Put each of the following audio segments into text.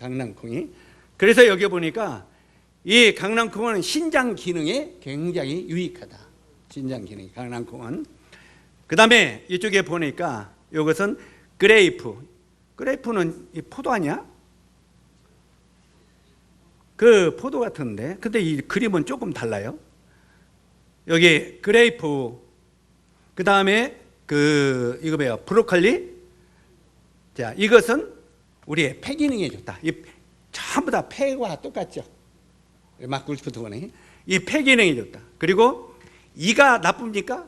강낭콩이. 그래서 여기 보니까 이 강낭콩은 신장 기능에 굉장히 유익하다. 신장 기능이 강낭콩은. 그 다음에 이쪽에 보니까 이것은 그레이프는 이 포도 아니야? 그 포도 같은데, 근데 이 그림은 조금 달라요. 여기 그레이프, 그 다음에 이거 봐요, 브로콜리. 자, 이것은 우리의 폐 기능에 좋다. 이 전부 다 폐와 똑같죠. 마꿀프트 보니 이 폐 기능이 좋다. 그리고 이가 나쁩니까?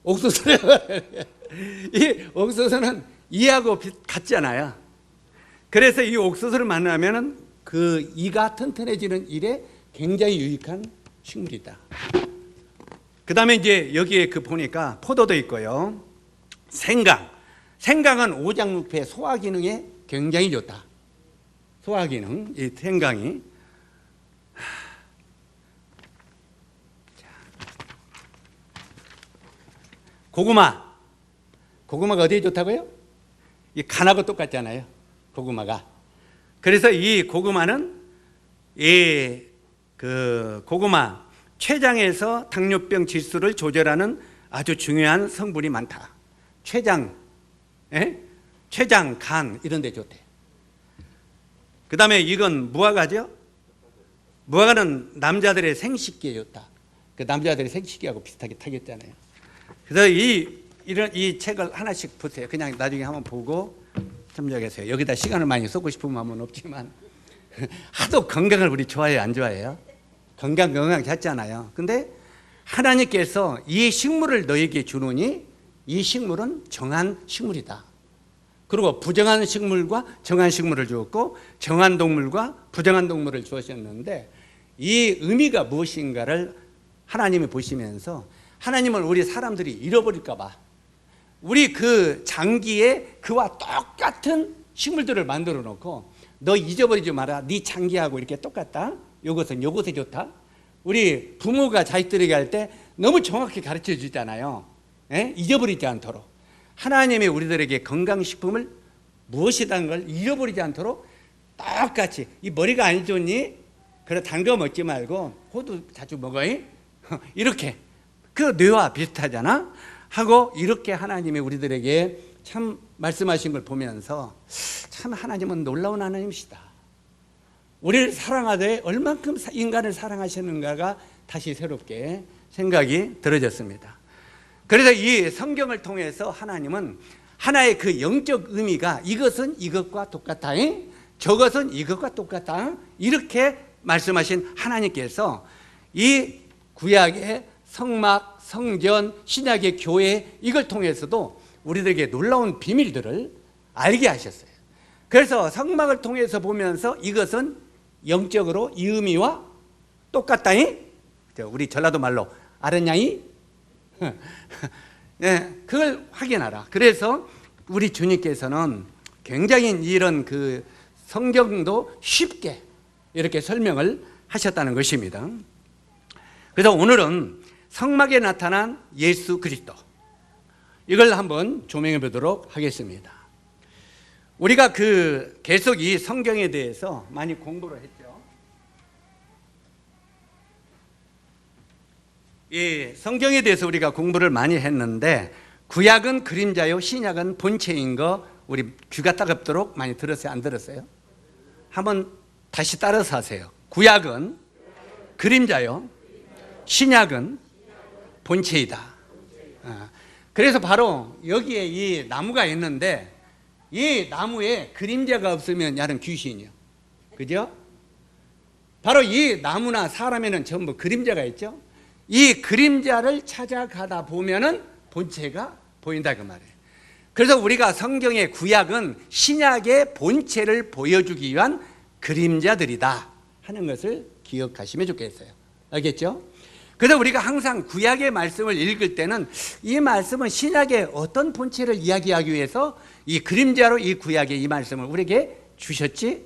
옥수수. 이 옥수수는 이하고 같잖아요. 그래서 이 옥수수를 만나면은 그 이가 튼튼해지는 일에 굉장히 유익한 식물이다. 그 다음에 이제 여기에 보니까 포도도 있고요. 생강은 오장육부의 소화 기능에 굉장히 좋다. 소화 기능, 이 생강이. 고구마가 어디에 좋다고요? 이 간하고 똑같잖아요. 고구마가. 그래서 이 고구마는 고구마 췌장에서 당뇨병 지수를 조절하는 아주 중요한 성분이 많다. 췌장, 간 이런 데 좋대. 그 다음에 이건 무화과죠. 무화과는 남자들의 생식기에 좋다. 그 남자들의 생식기하고 비슷하게 타겠잖아요. 그래서 이 책을 하나씩 보세요. 그냥 나중에 한번 보고 참조하세요. 여기다 시간을 많이 쏟고 싶은 마음은 없지만 하도 건강을 우리 좋아해요, 안 좋아해요? 건강 잤잖아요. 근데 하나님께서 이 식물을 너에게 주노니 이 식물은 정한 식물이다. 그리고 부정한 식물과 정한 식물을 주었고 정한 동물과 부정한 동물을 주셨는데 이 의미가 무엇인가를 하나님이 보시면서 하나님은 우리 사람들이 잃어버릴까 봐 우리 그 장기에 그와 똑같은 식물들을 만들어 놓고 너 잊어버리지 마라. 네 장기하고 이렇게 똑같다. 요것은 요것에 좋다. 우리 부모가 자식들에게 할 때 너무 정확히 가르쳐 주잖아요. 잊어버리지 않도록. 하나님이 우리들에게 건강식품을 무엇이라는 걸 잃어버리지 않도록 똑같이. 이 머리가 안 좋니? 그래 단 거 먹지 말고 호두 자주 먹어. 이렇게. 그 뇌와 비슷하잖아. 하고 이렇게 하나님이 우리들에게 참 말씀하신 걸 보면서 참 하나님은 놀라운 하나님이시다. 우리를 사랑하되 얼만큼 인간을 사랑하셨는가가 다시 새롭게 생각이 들어졌습니다. 그래서 이 성경을 통해서 하나님은 하나의 그 영적 의미가 이것은 이것과 똑같다, 저것은 이것과 똑같다, 이렇게 말씀하신 하나님께서 이 구약의 성막, 성전, 신약의 교회 이걸 통해서도 우리들에게 놀라운 비밀들을 알게 하셨어요. 그래서 성막을 통해서 보면서 이것은 영적으로 이 의미와 똑같다니? 우리 전라도 말로 알았냐이? 네, 그걸 확인하라. 그래서 우리 주님께서는 굉장히 이런 그 성경도 쉽게 이렇게 설명을 하셨다는 것입니다. 그래서 오늘은 성막에 나타난 예수 그리스도, 이걸 한번 조명해 보도록 하겠습니다. 우리가 계속 이 성경에 대해서 많이 공부를 했죠. 이 성경에 대해서 우리가 공부를 많이 했는데 구약은 그림자요, 신약은 본체인 거 우리 귀가 따갑도록 많이 들었어요, 안 들었어요? 한번 다시 따라서 하세요. 구약은 그림자요, 신약은 본체이다. 그래서 바로 여기에 이 나무가 있는데 이 나무에 그림자가 없으면 야는 귀신이요. 그죠? 바로 이 나무나 사람에는 전부 그림자가 있죠. 이 그림자를 찾아가다 보면은 본체가 보인다 그 말이에요. 그래서 우리가 성경의 구약은 신약의 본체를 보여주기 위한 그림자들이다 하는 것을 기억하시면 좋겠어요. 알겠죠? 그래서 우리가 항상 구약의 말씀을 읽을 때는 이 말씀은 신약의 어떤 본체를 이야기하기 위해서 이 그림자로 이 구약의 이 말씀을 우리에게 주셨지?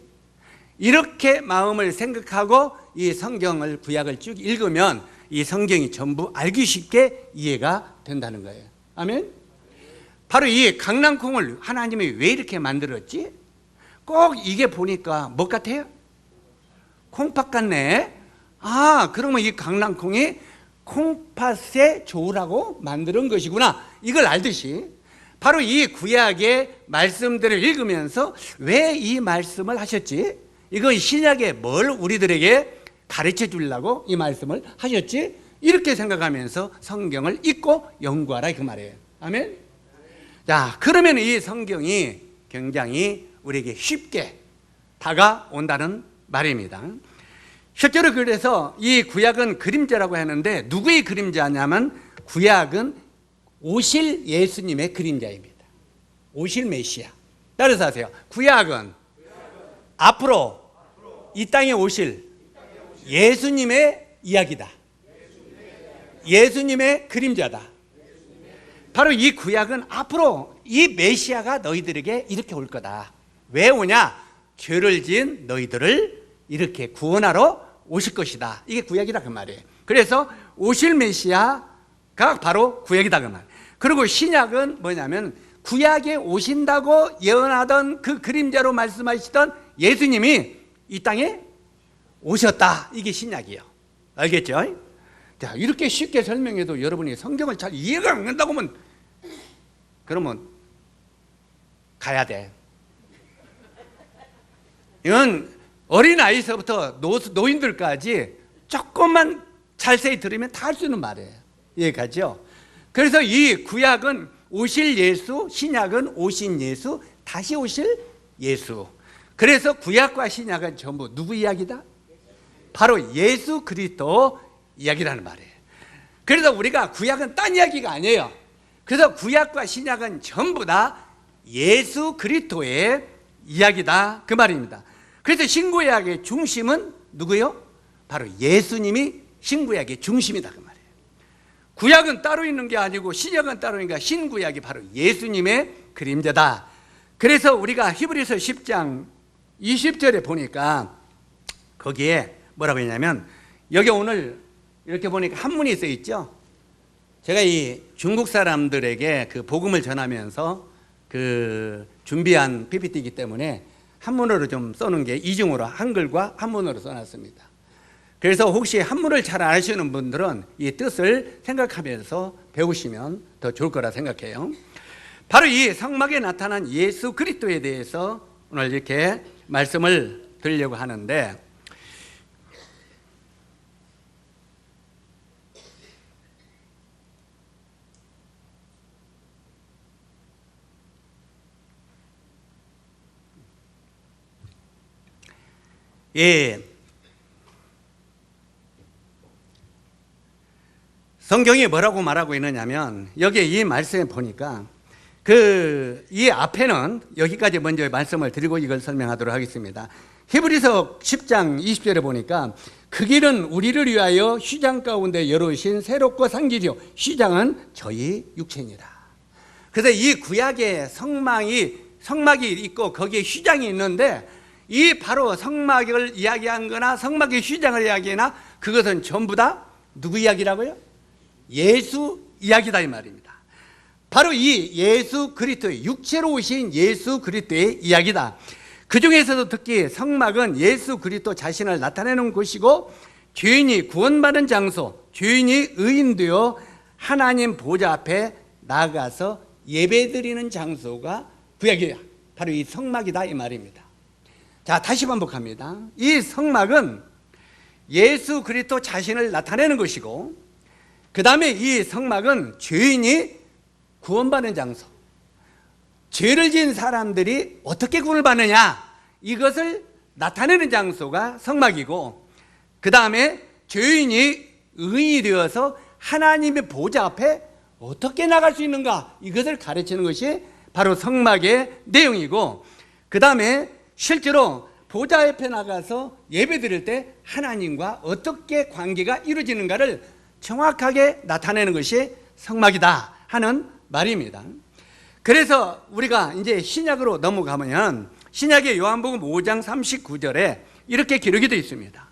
이렇게 마음을 생각하고 이 성경을 구약을 쭉 읽으면 이 성경이 전부 알기 쉽게 이해가 된다는 거예요. 아멘? 바로 이 강낭콩을 하나님이 왜 이렇게 만들었지? 꼭 이게 보니까 뭐 같아요? 콩팥 같네. 그러면 이 강낭콩이 콩팥에 좋으라고 만드는 것이구나, 이걸 알듯이 바로 이 구약의 말씀들을 읽으면서 왜 이 말씀을 하셨지? 이건 신약에 뭘 우리들에게 가르쳐 주려고 이 말씀을 하셨지? 이렇게 생각하면서 성경을 읽고 연구하라, 그 말이에요. 아멘. 자, 그러면 이 성경이 굉장히 우리에게 쉽게 다가온다는 말입니다. 실제로 그래서 이 구약은 그림자라고 하는데, 누구의 그림자냐면 구약은 오실 예수님의 그림자입니다. 오실 메시아. 따라서 하세요. 구약은 앞으로 이 땅에 오실 예수님의 이야기다. 예수님의 그림자다. 바로 이 구약은 앞으로 이 메시아가 너희들에게 이렇게 올 거다. 왜 오냐? 죄를 지은 너희들을 이렇게 구원하러 오실 것이다. 이게 구약이다, 그 말이에요. 그래서 오실 메시아가 바로 구약이다, 그 말. 그리고 신약은 뭐냐면 구약에 오신다고 예언하던 그 그림자로 말씀하시던 예수님이 이 땅에 오셨다. 이게 신약이에요. 알겠죠? 자, 이렇게 쉽게 설명해도 여러분이 성경을 잘 이해가 안 된다고 하면, 그러면 가야 돼. 이건 어린아이서부터 노인들까지 조금만 자세히 들으면 다 할 수 있는 말이에요. 이해가죠? 그래서 이 구약은 오실 예수, 신약은 오신 예수, 다시 오실 예수. 그래서 구약과 신약은 전부 누구 이야기다? 바로 예수 그리스도 이야기라는 말이에요. 그래서 우리가 구약은 딴 이야기가 아니에요. 그래서 구약과 신약은 전부 다 예수 그리스도의 이야기다, 그 말입니다. 그래서 신구약의 중심은 누구요? 바로 예수님이 신구약의 중심이다, 그 말이에요. 구약은 따로 있는 게 아니고 신약은 따로 있는 게, 신구약이 바로 예수님의 그림자다. 그래서 우리가 히브리서 10장 20절에 보니까 거기에 뭐라고 했냐면, 여기 오늘 이렇게 보니까 한문이 써 있죠. 제가 이 중국 사람들에게 그 복음을 전하면서 그 준비한 PPT이기 때문에 한문으로 좀 써놓은 게 이중으로, 한글과 한문으로 써놨습니다. 그래서 혹시 한문을 잘 아시는 분들은 이 뜻을 생각하면서 배우시면 더 좋을 거라 생각해요. 바로 이 성막에 나타난 예수 그리스도에 대해서 오늘 이렇게 말씀을 드리려고 하는데, 성경이 뭐라고 말하고 있느냐면, 여기 이 말씀에 보니까 이 앞에는 여기까지 먼저 말씀을 드리고 이걸 설명하도록 하겠습니다. 히브리서 10장 20절에 보니까 그 길은 우리를 위하여 휘장 가운데 열어오신 새롭고 산 길이요 휘장은 저희 육체니라. 그래서 이 구약의 성막이 있고 거기에 휘장이 있는데, 이 바로 성막을 이야기한 거나 성막의 휘장을 이야기하나 그것은 전부 다 누구 이야기라고요? 예수 이야기다, 이 말입니다. 바로 이 예수 그리스도의, 육체로 오신 예수 그리스도의 이야기다. 그 중에서도 특히 성막은 예수 그리스도 자신을 나타내는 곳이고, 죄인이 구원받은 장소, 죄인이 의인되어 하나님 보좌 앞에 나가서 예배드리는 장소가 구약이에요. 바로 이 성막이다, 이 말입니다. 자, 다시 반복합니다. 이 성막은 예수 그리스도 자신을 나타내는 것이고, 그 다음에 이 성막은 죄인이 구원받는 장소, 죄를 지은 사람들이 어떻게 구원을 받느냐, 이것을 나타내는 장소가 성막이고, 그 다음에 죄인이 의인이 되어서 하나님의 보좌 앞에 어떻게 나갈 수 있는가, 이것을 가르치는 것이 바로 성막의 내용이고, 그 다음에 실제로 보좌 옆에 나가서 예배 드릴 때 하나님과 어떻게 관계가 이루어지는가를 정확하게 나타내는 것이 성막이다 하는 말입니다. 그래서 우리가 이제 신약으로 넘어가면, 신약의 요한복음 5장 39절에 이렇게 기록이 되어 있습니다.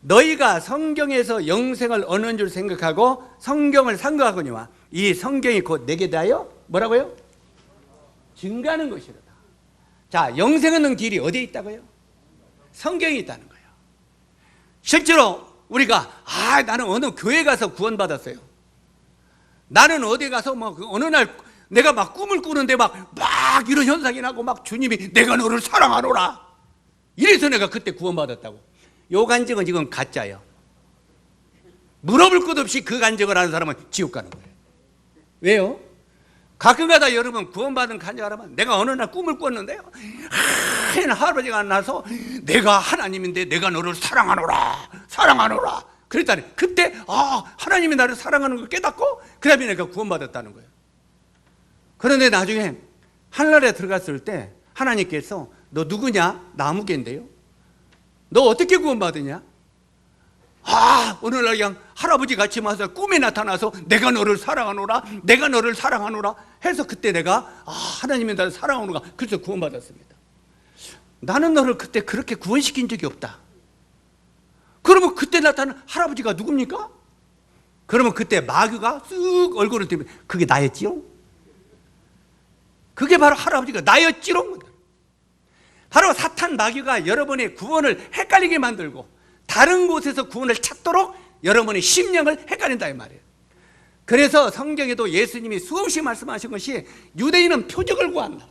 너희가 성경에서 영생을 얻는 줄 생각하고 성경을 상고하거니와 이 성경이 곧 내게 대하여 뭐라고요? 증가하는 것이로다. 자, 영생 얻는 길이 어디에 있다고요? 성경에 있다는 거예요. 실제로 우리가 나는 어느 교회 가서 구원받았어요. 나는 어디 가서 어느 날 내가 막 꿈을 꾸는데 막 이런 현상이 나고 막 주님이 내가 너를 사랑하노라. 이래서 내가 그때 구원받았다고. 요 간증은 지금 가짜예요. 물어볼 것 없이 그 간증을 하는 사람은 지옥 가는 거예요. 왜요? 가끔가다 여러분 구원받은 간증하라면 내가 어느 날 꿈을 꿨는데요, 하얀 할아버지가 나서 내가 하나님인데 내가 너를 사랑하노라 그랬다니. 그때 하나님이 나를 사랑하는 걸 깨닫고 그 다음에 내가 구원받았다는 거예요. 그런데 나중에 하늘나라에 들어갔을 때 하나님께서 너 누구냐? 나무개인데요, 너 어떻게 구원받으냐? 어느 날 그냥 할아버지 같이 와서 꿈에 나타나서 내가 너를 사랑하노라 해서 그때 내가 하나님이 나를 사랑하노라 그래서 구원받았습니다. 나는 너를 그때 그렇게 구원시킨 적이 없다. 그러면 그때 나타난 할아버지가 누굽니까? 그러면 그때 마귀가 쓱 얼굴을 들면 그게 나였지요? 그게 바로 할아버지가 나였지롱. 바로 사탄 마귀가 여러분의 구원을 헷갈리게 만들고 다른 곳에서 구원을 찾도록 여러분의 심령을 헷갈린다 이 말이에요. 그래서 성경에도 예수님이 수없이 말씀하신 것이 유대인은 표적을 구한다.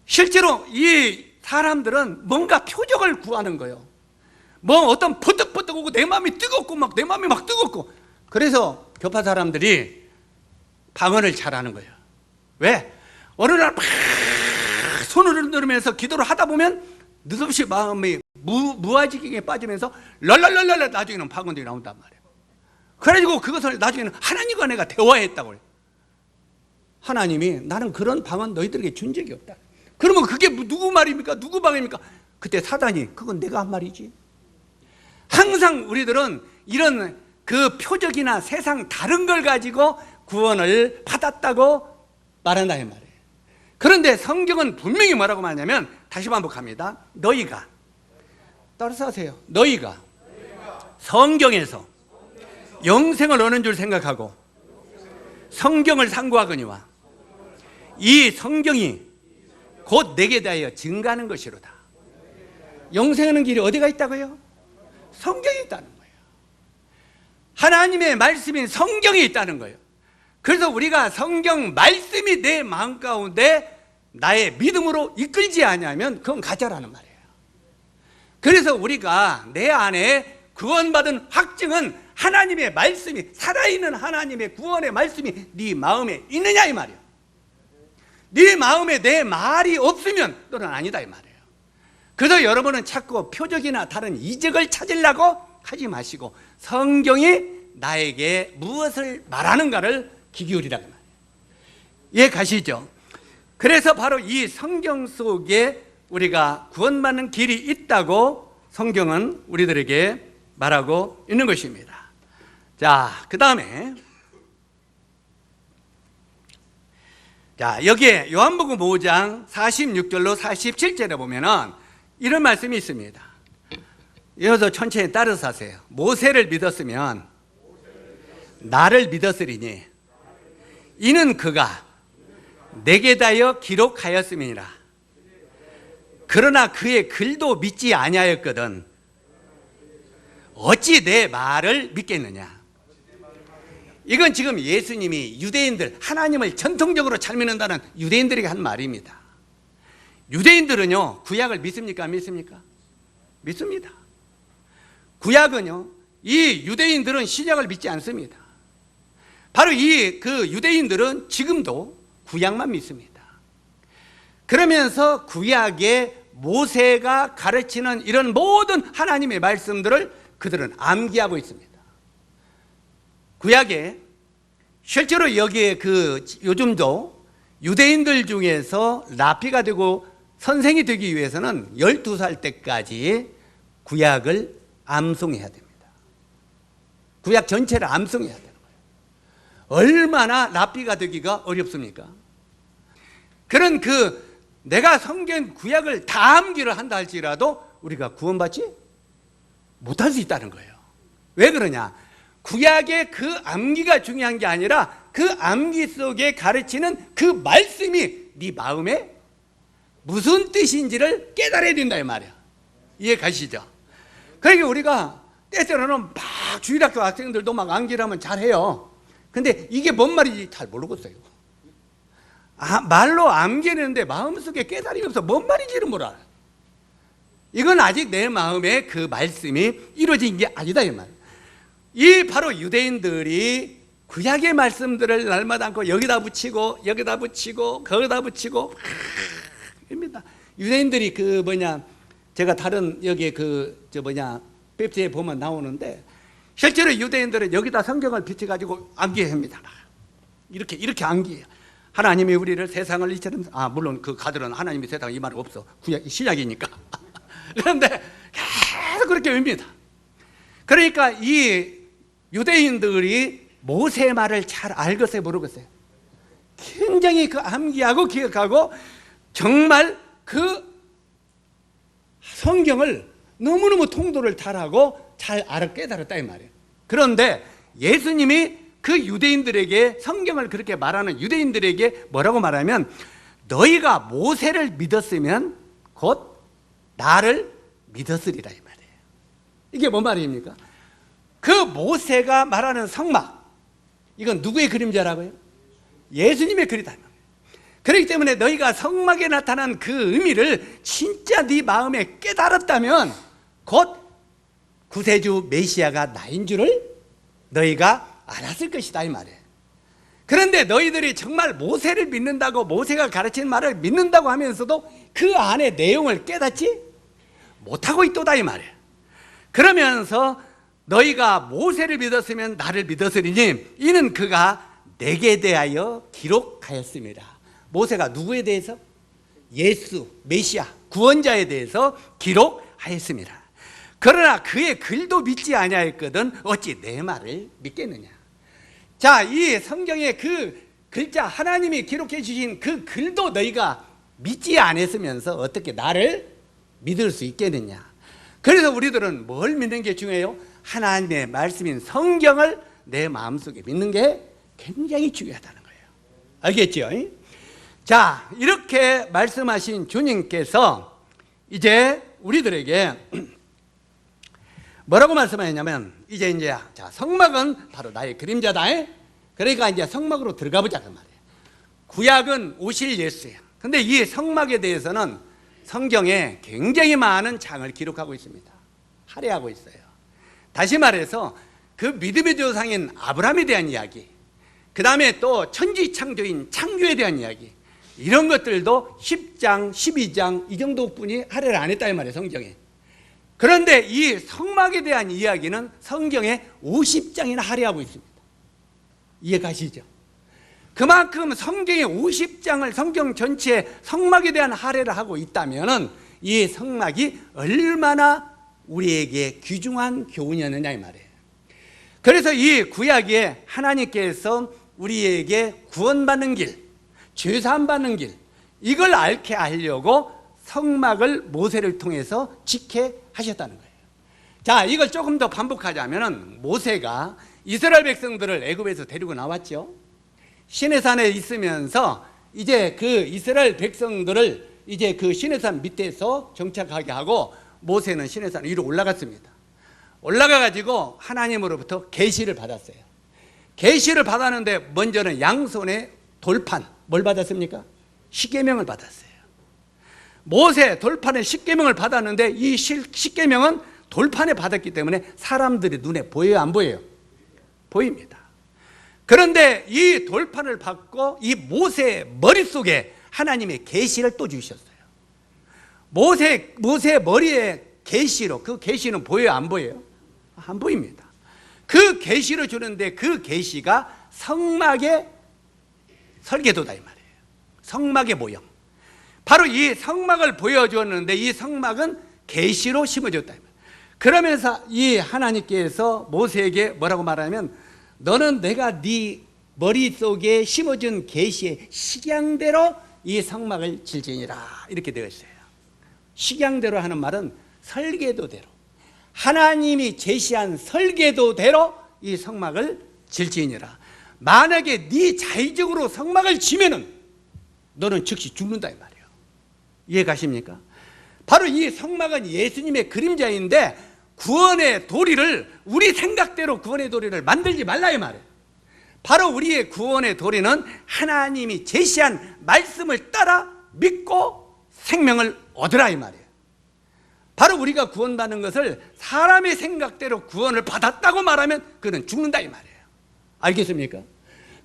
실제로 이 사람들은 뭔가 표적을 구하는 거예요. 어떤 퍼뜩퍼뜩 오고 내 마음이 뜨겁고 내 마음이 막 뜨겁고. 그래서 교파 사람들이 방언을 잘하는 거예요. 왜? 어느 날 막 손을 흔들면서 기도를 하다 보면 느닷없이 마음이 무아지경에 빠지면서 랄랄랄랄 나중에는 방언들이 나온단 말이에요. 그래가지고 그것을 나중에는 하나님과 내가 대화했다고 해요. 하나님이 나는 그런 방언 너희들에게 준 적이 없다. 그러면 그게 누구 말입니까? 누구 방언입니까? 그때 사단이 그건 내가 한 말이지. 항상 우리들은 이런 그 표적이나 세상 다른 걸 가지고 구원을 받았다고 말한다 이 말이에요. 그런데 성경은 분명히 뭐라고 말하냐면 다시 반복합니다. 너희가 따라서 하세요. 너희가 성경에서 영생을 얻는 줄 생각하고 성경을 상고하거니와 이 성경이 곧 내게 대하여 증가하는 것이로다. 영생하는 길이 어디가 있다고요? 성경에 있다는 거예요. 하나님의 말씀인 성경에 있다는 거예요. 그래서 우리가 성경 말씀이 내 마음 가운데 나의 믿음으로 이끌지 않으면 그건 가짜라는 말이에요. 그래서 우리가 내 안에 구원받은 확증은 하나님의 말씀이, 살아있는 하나님의 구원의 말씀이 네 마음에 있느냐 이 말이에요. 네 마음에 내 말이 없으면 너는 아니다 이 말이에요. 그래서 여러분은 자꾸 표적이나 다른 이적을 찾으려고 하지 마시고 성경이 나에게 무엇을 말하는가를 귀 기울이라고 말이에요. 이해 가시죠? 그래서 바로 이 성경 속에 우리가 구원받는 길이 있다고 성경은 우리들에게 말하고 있는 것입니다. 자, 그 다음에 여기에 요한복음 5장 46절로 47절에 보면은 이런 말씀이 있습니다. 이어서 천천히 따라서 하세요. 모세를 믿었으면 나를 믿었으리니 이는 그가 내게 대하여 기록하였음이니라. 그러나 그의 글도 믿지 아니하였거든 어찌 내 말을 믿겠느냐. 이건 지금 예수님이 유대인들, 하나님을 전통적으로 잘 믿는다는 유대인들에게 한 말입니다. 유대인들은요 구약을 믿습니까? 안 믿습니까? 믿습니다. 구약은요, 이 유대인들은 신약을 믿지 않습니다. 바로 그 유대인들은 지금도 구약만 믿습니다. 그러면서 구약의 모세가 가르치는 이런 모든 하나님의 말씀들을 그들은 암기하고 있습니다. 구약에 실제로 여기에 요즘도 유대인들 중에서 라피가 되고 선생이 되기 위해서는 12살 때까지 구약을 암송해야 됩니다. 구약 전체를 암송해야 돼요. 얼마나 랍비가 되기가 어렵습니까? 그런 내가 성경 구약을 다 암기를 한다 할지라도 우리가 구원받지 못할 수 있다는 거예요. 왜 그러냐? 구약의 그 암기가 중요한 게 아니라 그 암기 속에 가르치는 그 말씀이 네 마음에 무슨 뜻인지를 깨달아야 된다 이 말이야. 이해 가시죠? 그러니까 우리가 때때로는 막 주일학교 학생들도 막 암기를 하면 잘해요. 근데 이게 뭔 말인지 잘 모르겠어요. 말로 암기하는데 마음속에 깨달음이 없어. 뭔 말인지를 몰라. 이건 아직 내 마음에 그 말씀이 이루어진 게 아니다 이 말이에요. 이 바로 유대인들이 구약의 말씀들을 날마다 않고 여기다 붙이고 여기다 붙이고 거기다 붙이고 입니다. 유대인들이 제가 다른 여기 웹스에 보면 나오는데 실제로 유대인들은 여기다 성경을 비춰가지고 암기합니다. 이렇게 암기해요. 하나님이 우리를 세상을 이처럼 물론 그 가들은 하나님이 세상 이 말이 없어. 신약이니까. 그런데 계속 그렇게 웁니다. 그러니까 이 유대인들이 모세의 말을 잘 알겠어요, 모르겠어요? 굉장히 그 암기하고 기억하고 정말 그 성경을 너무너무 통도를 잘하고 잘 알아 깨달았다 이 말이에요. 그런데 예수님이 그 유대인들에게 성경을 그렇게 말하는 유대인들에게 뭐라고 말하면 너희가 모세를 믿었으면 곧 나를 믿었으리라 이 말이에요. 이게 뭔 말입니까? 그 모세가 말하는 성막, 이건 누구의 그림자라고요? 예수님의 그림자. 그렇기 때문에 너희가 성막에 나타난 그 의미를 진짜 네 마음에 깨달았다면 곧 구세주 메시아가 나인 줄을 너희가 알았을 것이다 이 말이에요. 그런데 너희들이 정말 모세를 믿는다고, 모세가 가르친 말을 믿는다고 하면서도 그 안에 내용을 깨닫지 못하고 있도다 이 말이에요. 그러면서 너희가 모세를 믿었으면 나를 믿었으리니 이는 그가 내게 대하여 기록하였습니다. 모세가 누구에 대해서? 예수, 메시아, 구원자에 대해서 기록하였습니다. 그러나 그의 글도 믿지 아니하였거든 어찌 내 말을 믿겠느냐. 자, 이 성경의 그 글자 하나님이 기록해 주신 그 글도 너희가 믿지 않았으면서 어떻게 나를 믿을 수 있겠느냐. 그래서 우리들은 뭘 믿는 게 중요해요? 하나님의 말씀인 성경을 내 마음속에 믿는 게 굉장히 중요하다는 거예요. 알겠죠? 자, 이렇게 말씀하신 주님께서 이제 우리들에게 뭐라고 말씀하셨냐면 이제 자, 성막은 바로 나의 그림자다. 그러니까 이제 성막으로 들어가 보자 그 말이에요. 구약은 오실 예수예요. 근데 이 성막에 대해서는 성경에 굉장히 많은 장을 기록하고 있습니다. 할애하고 있어요. 다시 말해서 그 믿음의 조상인 아브라함에 대한 이야기, 그 다음에 또 천지창조인 창조에 대한 이야기, 이런 것들도 10장, 12장 이 정도뿐이 할애를 안 했다 이 말이에요, 성경에. 그런데 이 성막에 대한 이야기는 성경에 50장이나 할애하고 있습니다. 이해 가시죠? 그만큼 성경의 50장을 성경 전체에 성막에 대한 할애를 하고 있다면 이 성막이 얼마나 우리에게 귀중한 교훈이었느냐 이 말이에요. 그래서 이 구약에 하나님께서 우리에게 구원받는 길, 죄사함 받는 길, 이걸 알게 하려고 성막을 모세를 통해서 지게 하셨다는 거예요. 자, 이걸 조금 더 반복하자면 모세가 이스라엘 백성들을 애굽에서 데리고 나왔죠. 시내산에 있으면서 이제 그 이스라엘 백성들을 이제 그 시내산 밑에서 정착하게 하고 모세는 시내산 위로 올라갔습니다. 올라가가지고 하나님으로부터 계시를 받았어요. 계시를 받았는데 먼저는 양손에 돌판, 뭘 받았습니까? 십계명을 받았어요. 모세 돌판에 십계명을 받았는데 이 십계명은 돌판에 받았기 때문에 사람들의 눈에 보여요, 안 보여요? 보입니다. 그런데 이 돌판을 받고 이 모세의 머릿속에 하나님의 계시를 또 주셨어요. 모세 머리에 계시로, 그 계시는 보여요, 안 보여요? 안 보입니다. 그 계시를 주는데 그 계시가 성막의 설계도다 이 말이에요. 성막의 모형. 바로 이 성막을 보여주었는데 이 성막은 계시로 심어졌다 이 말이에요. 그러면서 이 하나님께서 모세에게 뭐라고 말하면 너는 내가 네 머릿속에 심어준 계시의 식양대로 이 성막을 질지니라 이렇게 되어 있어요. 식양대로 하는 말은 설계도대로, 하나님이 제시한 설계도대로 이 성막을 질지니라. 만약에 네 자의적으로 성막을 지면은 너는 즉시 죽는다 이 말이에요. 이해 가십니까? 바로 이 성막은 예수님의 그림자인데 구원의 도리를 우리 생각대로 구원의 도리를 만들지 말라 이 말이에요. 바로 우리의 구원의 도리는 하나님이 제시한 말씀을 따라 믿고 생명을 얻으라 이 말이에요. 바로 우리가 구원받는 것을 사람의 생각대로 구원을 받았다고 말하면 그는 죽는다 이 말이에요. 알겠습니까?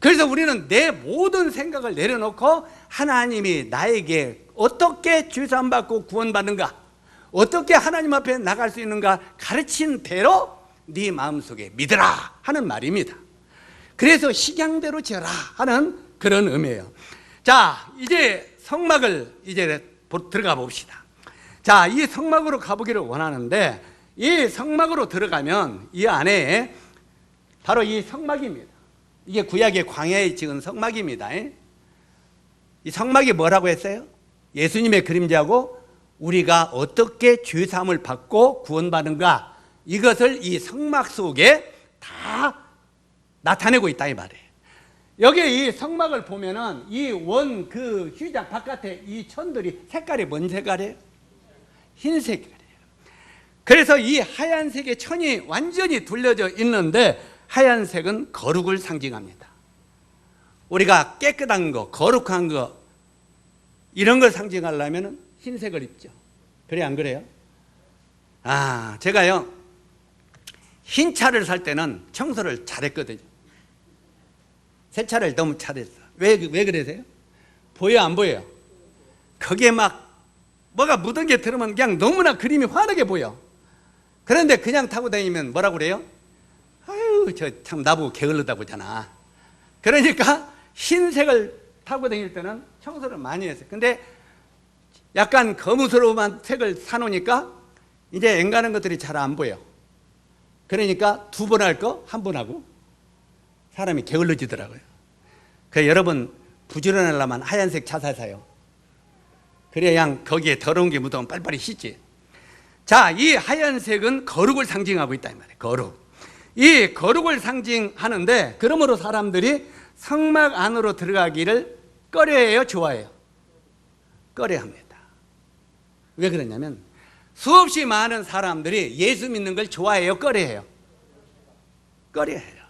그래서 우리는 내 모든 생각을 내려놓고 하나님이 나에게 어떻게 죄사함 받고 구원받는가, 어떻게 하나님 앞에 나갈 수 있는가 가르친 대로 네 마음속에 믿으라 하는 말입니다. 그래서 식양대로 지어라 하는 그런 의미예요. 자, 이제 성막을 이제 들어가 봅시다. 자, 이 성막으로 가보기를 원하는데 이 성막으로 들어가면 이 안에 바로 이 성막입니다. 이게 구약의 광야에 찍은 성막입니다. 이 성막이 뭐라고 했어요? 예수님의 그림자고 우리가 어떻게 죄사함을 받고 구원받는가, 이것을 이 성막 속에 다 나타내고 있다 이 말이에요. 여기 이 성막을 보면은 이 원 그 휘장 바깥에 이 천들이 색깔이 뭔 색깔이에요? 흰색이에요. 그래서 이 하얀색의 천이 완전히 둘러져 있는데 하얀색은 거룩을 상징합니다. 우리가 깨끗한 거, 거룩한 거 이런 걸 상징하려면 흰색을 입죠. 그래 안 그래요? 제가요 흰 차를 살 때는 청소를 잘했거든요. 새 차를 너무 잘했어. 왜 그러세요? 보여 안 보여요? 거기에 막 뭐가 묻은 게 들으면 그냥 너무나 그림이 환하게 보여. 그런데 그냥 타고 다니면 뭐라고 그래요? 아유, 저 참 나보고 게을르다고 하잖아. 그러니까 흰색을 타고 다닐 때는 청소를 많이 했어요. 근데 약간 거무스러운 색을 사놓으니까 이제 앵가는 것들이 잘 안 보여. 그러니까 2번 할 거 1번 하고 사람이 게을러지더라고요. 그래서 여러분 부지런하려면 하얀색 차 사세요. 그래야 그냥 거기에 더러운 게 묻으면 빨리빨리 씻지. 자, 이 하얀색은 거룩을 상징하고 있다 이 말이에요. 거룩. 이 거룩을 상징하는데 그러므로 사람들이 성막 안으로 들어가기를 꺼려해요, 좋아해요? 꺼려합니다. 왜 그러냐면 수없이 많은 사람들이 예수 믿는 걸 좋아해요, 꺼려해요? 꺼려해요.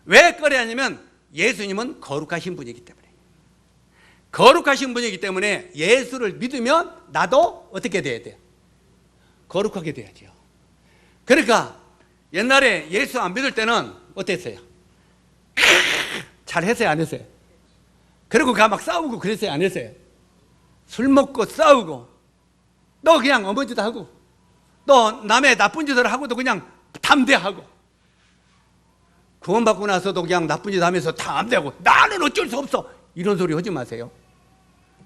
왜 꺼려하냐면 예수님은 거룩하신 분이기 때문에. 거룩하신 분이기 때문에 예수를 믿으면 나도 어떻게 돼야 돼요? 거룩하게 돼야죠. 그러니까 옛날에 예수 안 믿을 때는 어땠어요? 잘 했어요, 안 했어요? 그리고 막 싸우고 그랬어요, 안 했어요? 술 먹고 싸우고 또 그냥 어머지도 하고 또 남의 나쁜 짓을 하고도 그냥 담대하고 구원받고 나서도 그냥 나쁜 짓 하면서 담대하고 나는 어쩔 수 없어 이런 소리 하지 마세요.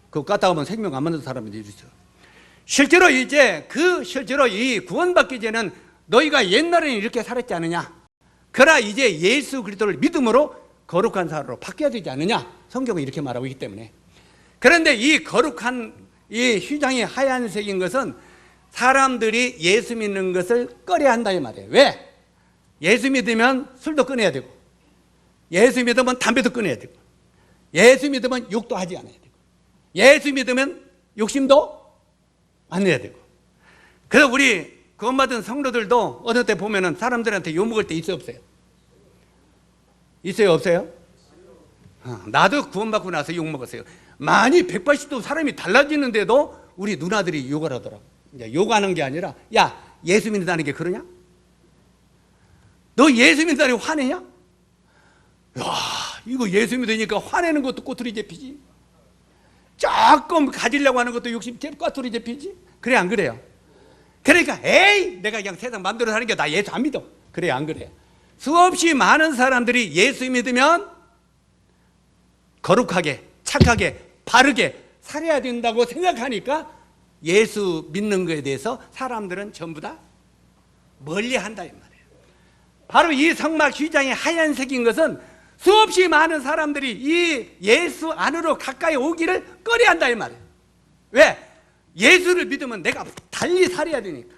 그거 까딱 하면 생명 안 맞는 사람들이 있어요. 실제로 실제로 이 구원받기 전에는 너희가 옛날에는 이렇게 살았지 않느냐? 그러나 이제 예수 그리스도를 믿음으로 거룩한 사람으로 바뀌어야 되지 않느냐? 성경은 이렇게 말하고 있기 때문에. 그런데 이 거룩한 이 휘장이 하얀색인 것은 사람들이 예수 믿는 것을 꺼려한다 이 말이에요. 왜? 예수 믿으면 술도 끊어야 되고 예수 믿으면 담배도 끊어야 되고 예수 믿으면 욕도 하지 않아야 되고 예수 믿으면 욕심도 안 내야 되고. 그래서 우리 구원받은 성도들도 어느 때 보면은 사람들한테 욕먹을 때 있어요, 없어요? 있어요, 없어요? 나도 구원받고 나서 욕먹었어요. 많이 180도 사람이 달라지는데도 우리 누나들이 욕을 하더라고. 욕하는 게 아니라 야, 예수 믿는다는 게 그러냐? 너 예수 믿는다니 화내냐? 야, 이거 예수 믿으니까 화내는 것도 꼬투리 잡히지. 조금 가지려고 하는 것도 욕심 꼬투리 잡히지. 그래 안 그래요? 그러니까 에이 내가 그냥 세상 마음대로 사는 게 나 예수 안 믿어. 그래 안 그래? 수없이 많은 사람들이 예수 믿으면 거룩하게 착하게 바르게 살아야 된다고 생각하니까 예수 믿는 것에 대해서 사람들은 전부 다 멀리한다 이 말이에요. 바로 이 성막 휘장이 하얀색인 것은 수없이 많은 사람들이 이 예수 안으로 가까이 오기를 꺼려한다 이 말이에요. 왜? 예수를 믿으면 내가 달리 살아야 되니까.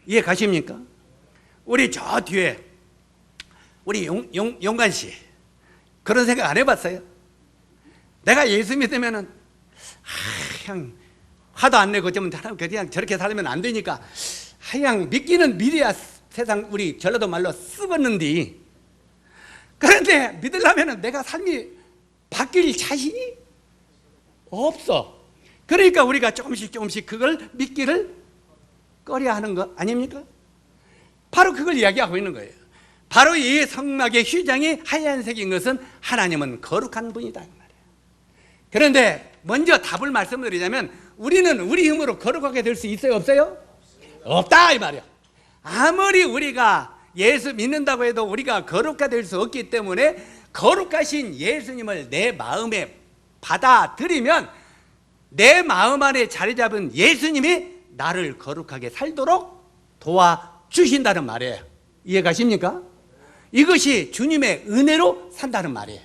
이해 가십니까? 우리 저 뒤에 우리 용관 씨 그런 생각 안 해봤어요? 내가 예수 믿으면은 그냥 화도 안 내고 좀 그냥 저렇게 살면 안 되니까 그냥 믿기는 믿어야 세상 우리 전라도 말로 썩었는데, 그런데 믿으려면은 내가 삶이 바뀔 자신이 없어. 그러니까 우리가 조금씩 그걸 믿기를 꺼려 하는 거 아닙니까? 바로 그걸 이야기하고 있는 거예요. 바로 이 성막의 휘장이 하얀색인 것은 하나님은 거룩한 분이다 말이에요. 그런데 먼저 답을 말씀드리자면, 우리는 우리 힘으로 거룩하게 될 수 있어요, 없어요? 없다 이 말이야. 아무리 우리가 예수 믿는다고 해도 우리가 거룩하게 될 수 없기 때문에 거룩하신 예수님을 내 마음에 받아들이면 내 마음 안에 자리 잡은 예수님이 나를 거룩하게 살도록 도와주신다는 말이에요. 이해가십니까? 이것이 주님의 은혜로 산다는 말이에요.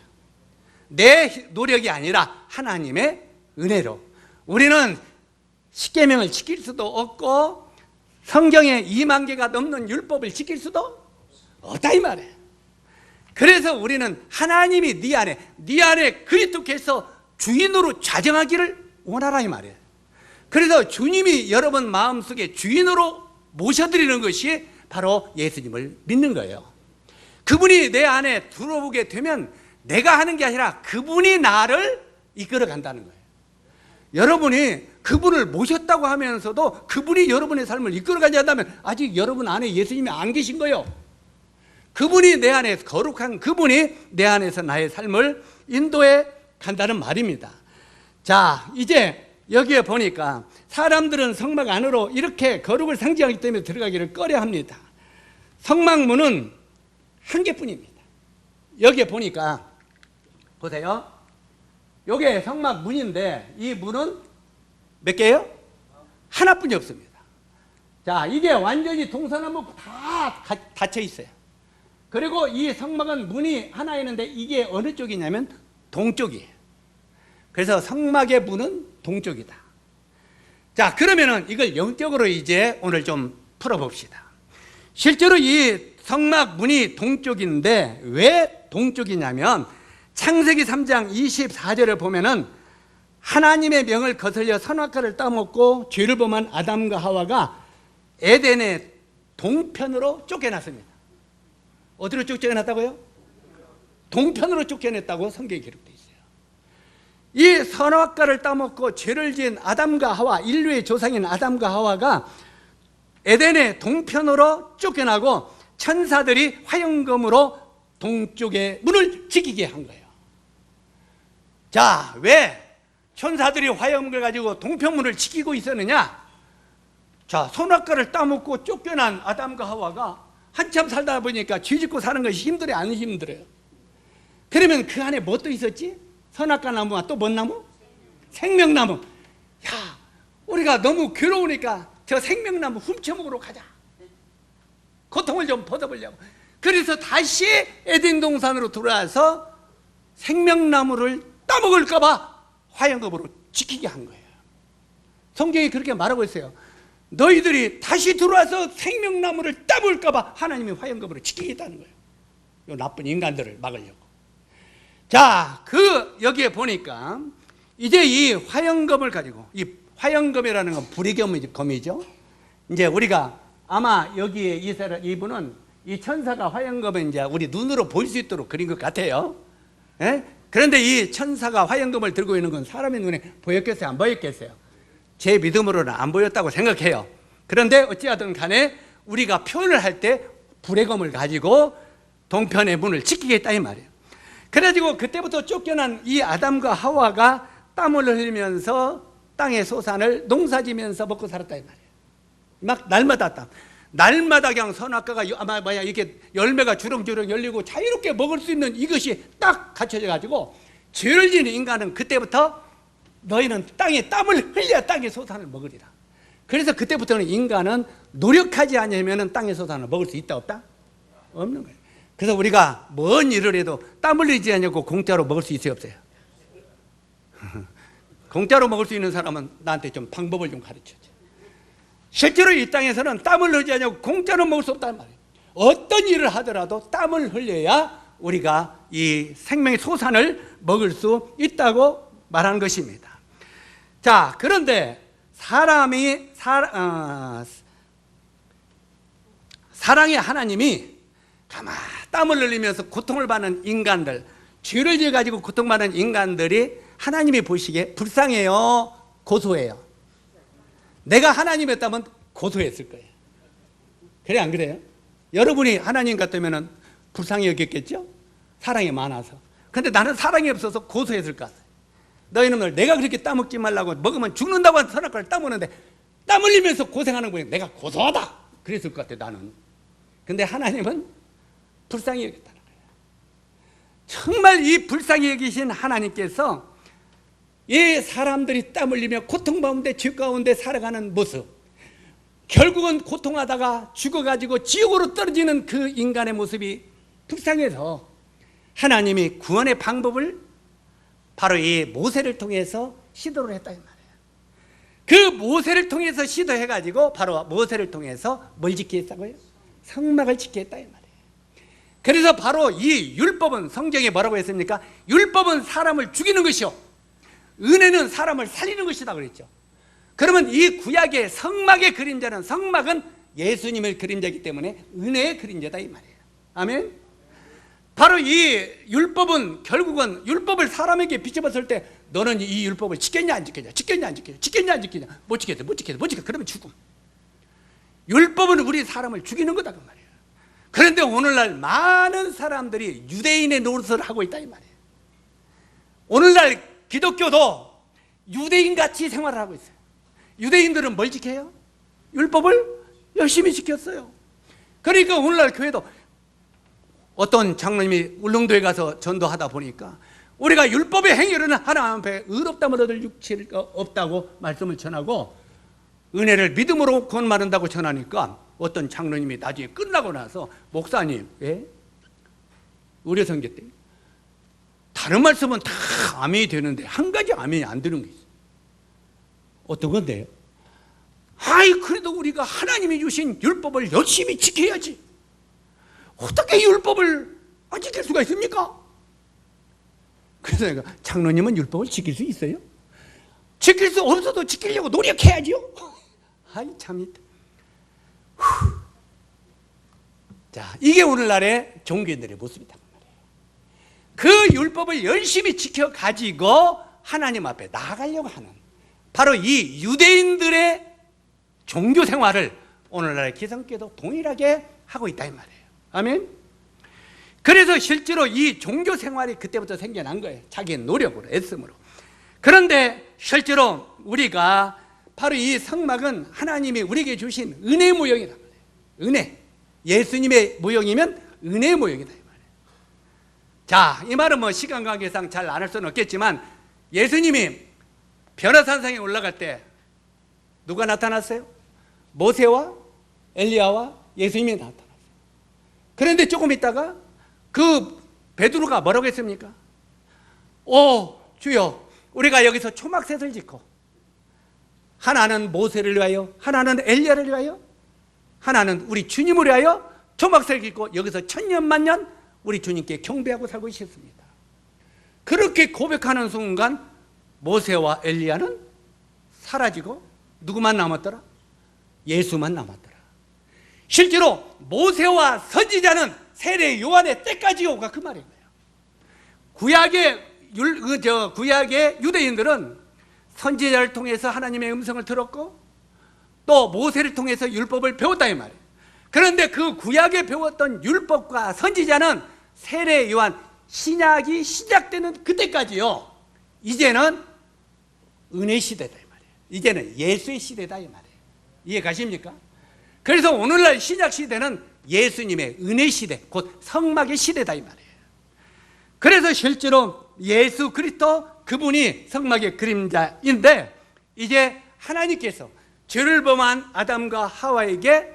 내 노력이 아니라 하나님의 은혜로. 우리는 십계명을 지킬 수도 없고 성경에 2만 개가 넘는 율법을 지킬 수도 없다 이 말이에요. 그래서 우리는 하나님이 네 안에 그리스도께서 주인으로 좌정하기를 원하라 이 말이에요. 그래서 주님이 여러분 마음속에 주인으로 모셔드리는 것이 바로 예수님을 믿는 거예요. 그분이 내 안에 들어오게 되면 내가 하는 게 아니라 그분이 나를 이끌어 간다는 거예요. 여러분이 그분을 모셨다고 하면서도 그분이 여러분의 삶을 이끌어 가지 않다면 아직 여러분 안에 예수님이 안 계신 거예요. 그분이 내 안에, 거룩한 그분이 내 안에서 나의 삶을 인도해 간다는 말입니다. 자, 이제 여기에 보니까 사람들은 성막 안으로 이렇게 거룩을 상징하기 때문에 들어가기를 꺼려 합니다. 성막문은 한 개뿐입니다. 여기에 보니까 보세요. 이게 성막문인데 이 문은 몇 개예요? 하나뿐이 없습니다. 자, 이게 완전히 동서남북 다 닫혀 있어요. 그리고 이 성막은 문이 하나 있는데 이게 어느 쪽이냐면 동쪽이에요. 그래서 성막의 문은 동쪽이다. 자, 그러면은 이걸 영적으로 이제 오늘 좀 풀어봅시다. 실제로 이 성막 문이 동쪽인데 왜 동쪽이냐면 창세기 3장 24절을 보면은 하나님의 명을 거슬려 선악과를 따먹고 죄를 범한 아담과 하와가 에덴의 동편으로 쫓겨났습니다. 어디로 쫓겨났다고요? 동편으로 쫓겨냈다고 성경에 기록되어 있어요. 이 선악과를 따먹고 죄를 지은 아담과 하와, 인류의 조상인 아담과 하와가 에덴의 동편으로 쫓겨나고 천사들이 화영검으로 동쪽의 문을 지키게 한 거예요. 자, 왜 천사들이 화영검을 가지고 동편문을 지키고 있었느냐? 자, 선악과를 따먹고 쫓겨난 아담과 하와가 한참 살다 보니까 죄 짓고 사는 것이 힘들어요, 안 힘들어요? 그러면 그 안에 뭐 또 있었지? 선악과 나무와 또 뭔 나무? 생명나무. 야, 우리가 너무 괴로우니까 저 생명나무 훔쳐먹으러 가자. 고통을 좀 벗어보려고. 그래서 다시 에덴 동산으로 들어와서 생명나무를 따먹을까 봐 화영검으로 지키게 한 거예요. 성경이 그렇게 말하고 있어요. 너희들이 다시 들어와서 생명나무를 따먹을까 봐 하나님이 화영검으로 지키겠다는 거예요. 이 나쁜 인간들을 막으려고. 자, 여기에 보니까 이제 이 화영검을 가지고, 이 화영검이라는 건 불의 검이죠. 이제 우리가 아마 여기에 이분은 이 천사가 화영검을 이제 우리 눈으로 볼 수 있도록 그린 것 같아요. 예? 그런데 이 천사가 화영검을 들고 있는 건 사람의 눈에 보였겠어요? 안 보였겠어요? 제 믿음으로는 안 보였다고 생각해요. 그런데 어찌하든 간에 우리가 표현을 할 때 불의 검을 가지고 동편의 문을 지키겠다 이 말이에요. 그래가지고 그때부터 쫓겨난 이 아담과 하와가 땀을 흘리면서 땅의 소산을 농사지면서 먹고 살았다 이 말이에요. 막 날마다 땀. 날마다 그냥 선악과가 아마 이렇게 열매가 주렁주렁 열리고 자유롭게 먹을 수 있는 이것이 딱 갖춰져 가지고 죄를 지는 인간은 그때부터 너희는 땅에 땀을 흘려야 땅의 소산을 먹으리라. 그래서 그때부터는 인간은 노력하지 않으면 땅의 소산을 먹을 수 있다 없다? 없는 거예요. 그래서 우리가 뭔 일을 해도 땀 흘리지 않고 공짜로 먹을 수 있어요 없어요? 공짜로 먹을 수 있는 사람은 나한테 좀 방법을 좀 가르쳐줘. 실제로 이 땅에서는 땀을 흘리지 않고 공짜로 먹을 수 없다는 말이에요. 어떤 일을 하더라도 땀을 흘려야 우리가 이 생명의 소산을 먹을 수 있다고 말하는 것입니다. 자, 그런데 사랑의 하나님이 가만 땀을 흘리면서 고통을 받는 인간들, 죄를 지어가지고 고통받는 인간들이 하나님이 보시기에 불쌍해요, 고소해요? 내가 하나님이었다면 고소했을 거예요. 그래, 안 그래요? 여러분이 하나님 같으면 불쌍히 여겼겠죠? 사랑이 많아서. 근데 나는 사랑이 없어서 고소했을 것 같아요. 너희는 내가 그렇게 따먹지 말라고 먹으면 죽는다고 한 선악과를 따먹는데 땀 흘리면서 고생하는 거예요. 내가 고소하다 그랬을 것 같아요, 나는. 근데 하나님은 불쌍히 여겼다는 거예요. 정말 이 불쌍히 여기신 하나님께서 이 사람들이 땀 흘리며 고통받는데 죄 가운데 살아가는 모습, 결국은 고통하다가 죽어가지고 지옥으로 떨어지는 그 인간의 모습이 불쌍해서 하나님이 구원의 방법을 바로 이 모세를 통해서 시도를 했다 이 말이에요. 그 모세를 통해서 시도해가지고 바로 모세를 통해서 뭘 지키게 했다고요? 성막을 지키게 했다 이 말이에요. 그래서 바로 이 율법은, 성경에 뭐라고 했습니까? 율법은 사람을 죽이는 것이요, 은혜는 사람을 살리는 것이다 그랬죠. 그러면 이 구약의 성막의 그림자는, 성막은 예수님의 그림자이기 때문에 은혜의 그림자다 이 말이에요. 아멘. 바로 이 율법은 결국은 율법을 사람에게 비춰봤을 때 너는 이 율법을 지켰냐 안 지켰냐, 지켰냐 안 지켰냐, 지켰냐 안 지켰냐, 못 지켰어 못 지켰어 못 지켰어, 그러면 죽음. 율법은 우리 사람을 죽이는 거다 그 말이에요. 그런데 오늘날 많은 사람들이 유대인의 노릇을 하고 있다 이 말이에요. 오늘날 기독교도 유대인같이 생활을 하고 있어요. 유대인들은 뭘 지켜요? 율법을 열심히 지켰어요. 그러니까 오늘날 교회도 어떤 장로님이 울릉도에 가서 전도하다 보니까 우리가 율법의 행위로는 하나님 앞에 의롭다면 얻을 육체가 없다고 말씀을 전하고 은혜를 믿음으로 구원받는다고 전하니까 어떤 장로님이 나중에 끝나고 나서 목사님, 예? 우리 성경 때 다른 말씀은 다 아멘이 되는데 한 가지 아멘이 안 되는 게 있어요. 어떤 건데요? 아이, 그래도 우리가 하나님이 주신 율법을 열심히 지켜야지. 어떻게 율법을 안 지킬 수가 있습니까? 그래서 내가, 장로님은 율법을 지킬 수 있어요? 지킬 수 없어도 지키려고 노력해야죠. 아이, 참. 자, 이게 오늘날의 종교인들의 모습이다. 그 율법을 열심히 지켜가지고 하나님 앞에 나아가려고 하는 바로 이 유대인들의 종교 생활을 오늘날의 기성교도 동일하게 하고 있다 이 말이에요. 아멘. 그래서 실제로 이 종교 생활이 그때부터 생겨난 거예요. 자기의 노력으로, 애씀으로. 그런데 실제로 우리가 바로 이 성막은 하나님이 우리에게 주신 은혜 모형이란 말이에요. 은혜. 예수님의 모형이면 은혜 모형이다 이 말이에요. 자, 이 말은 뭐 시간 관계상 잘 안 할 수는 없겠지만 예수님이 변화산상에 올라갈 때 누가 나타났어요? 모세와 엘리야와 예수님이 나타났어요. 그런데 조금 있다가 그 베드로가 뭐라고 했습니까? 오 주여, 우리가 여기서 초막셋을 짓고 하나는 모세를 위하여, 하나는 엘리야를 위하여, 하나는 우리 주님을 위하여 초막셋을 짓고 여기서 천년만년 우리 주님께 경배하고 살고 있었습니다. 그렇게 고백하는 순간 모세와 엘리야는 사라지고 누구만 남았더라? 예수만 남았더라. 실제로 모세와 선지자는 세례 요한의 때까지 오가 그 말인 거예요. 구약의 유대인들은 선지자를 통해서 하나님의 음성을 들었고 또 모세를 통해서 율법을 배웠다 이 말이에요. 그런데 그 구약에 배웠던 율법과 선지자는 세례 요한 신약이 시작되는 그때까지요. 이제는 은혜 시대다 이 말이에요. 이제는 예수의 시대다 이 말이에요. 이해 가십니까? 그래서 오늘날 신약 시대는 예수님의 은혜 시대, 곧 성막의 시대다 이 말이에요. 그래서 실제로 예수 그리스도 그분이 성막의 그림자인데 이제 하나님께서 죄를 범한 아담과 하와에게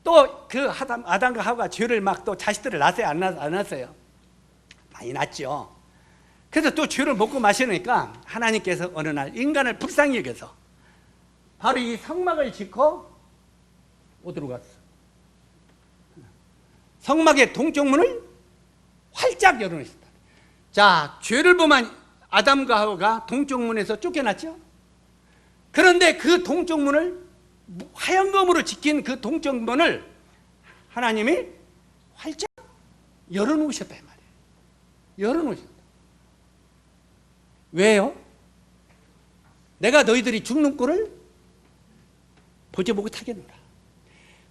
또 그 아담과 하와가 죄를 막 또 자식들을 낳았어요? 안 낳았어요? 많이 낳았죠. 그래서 또 죄를 먹고 마시니까 하나님께서 어느 날 인간을 불쌍히 여겨서 바로 이 성막을 짓고 어디로 갔어? 성막의 동쪽 문을 활짝 열어놓으셨다. 자, 죄를 범한 아담과 하와가 동쪽 문에서 쫓겨났죠. 그런데 그 동쪽 문을 화영검으로 지킨 그 동쪽 문을 하나님이 활짝 열어놓으셨다 이 말이에요. 열어놓으셨다. 왜요? 내가 너희들이 죽는 꼴을 보지 못하겠노라.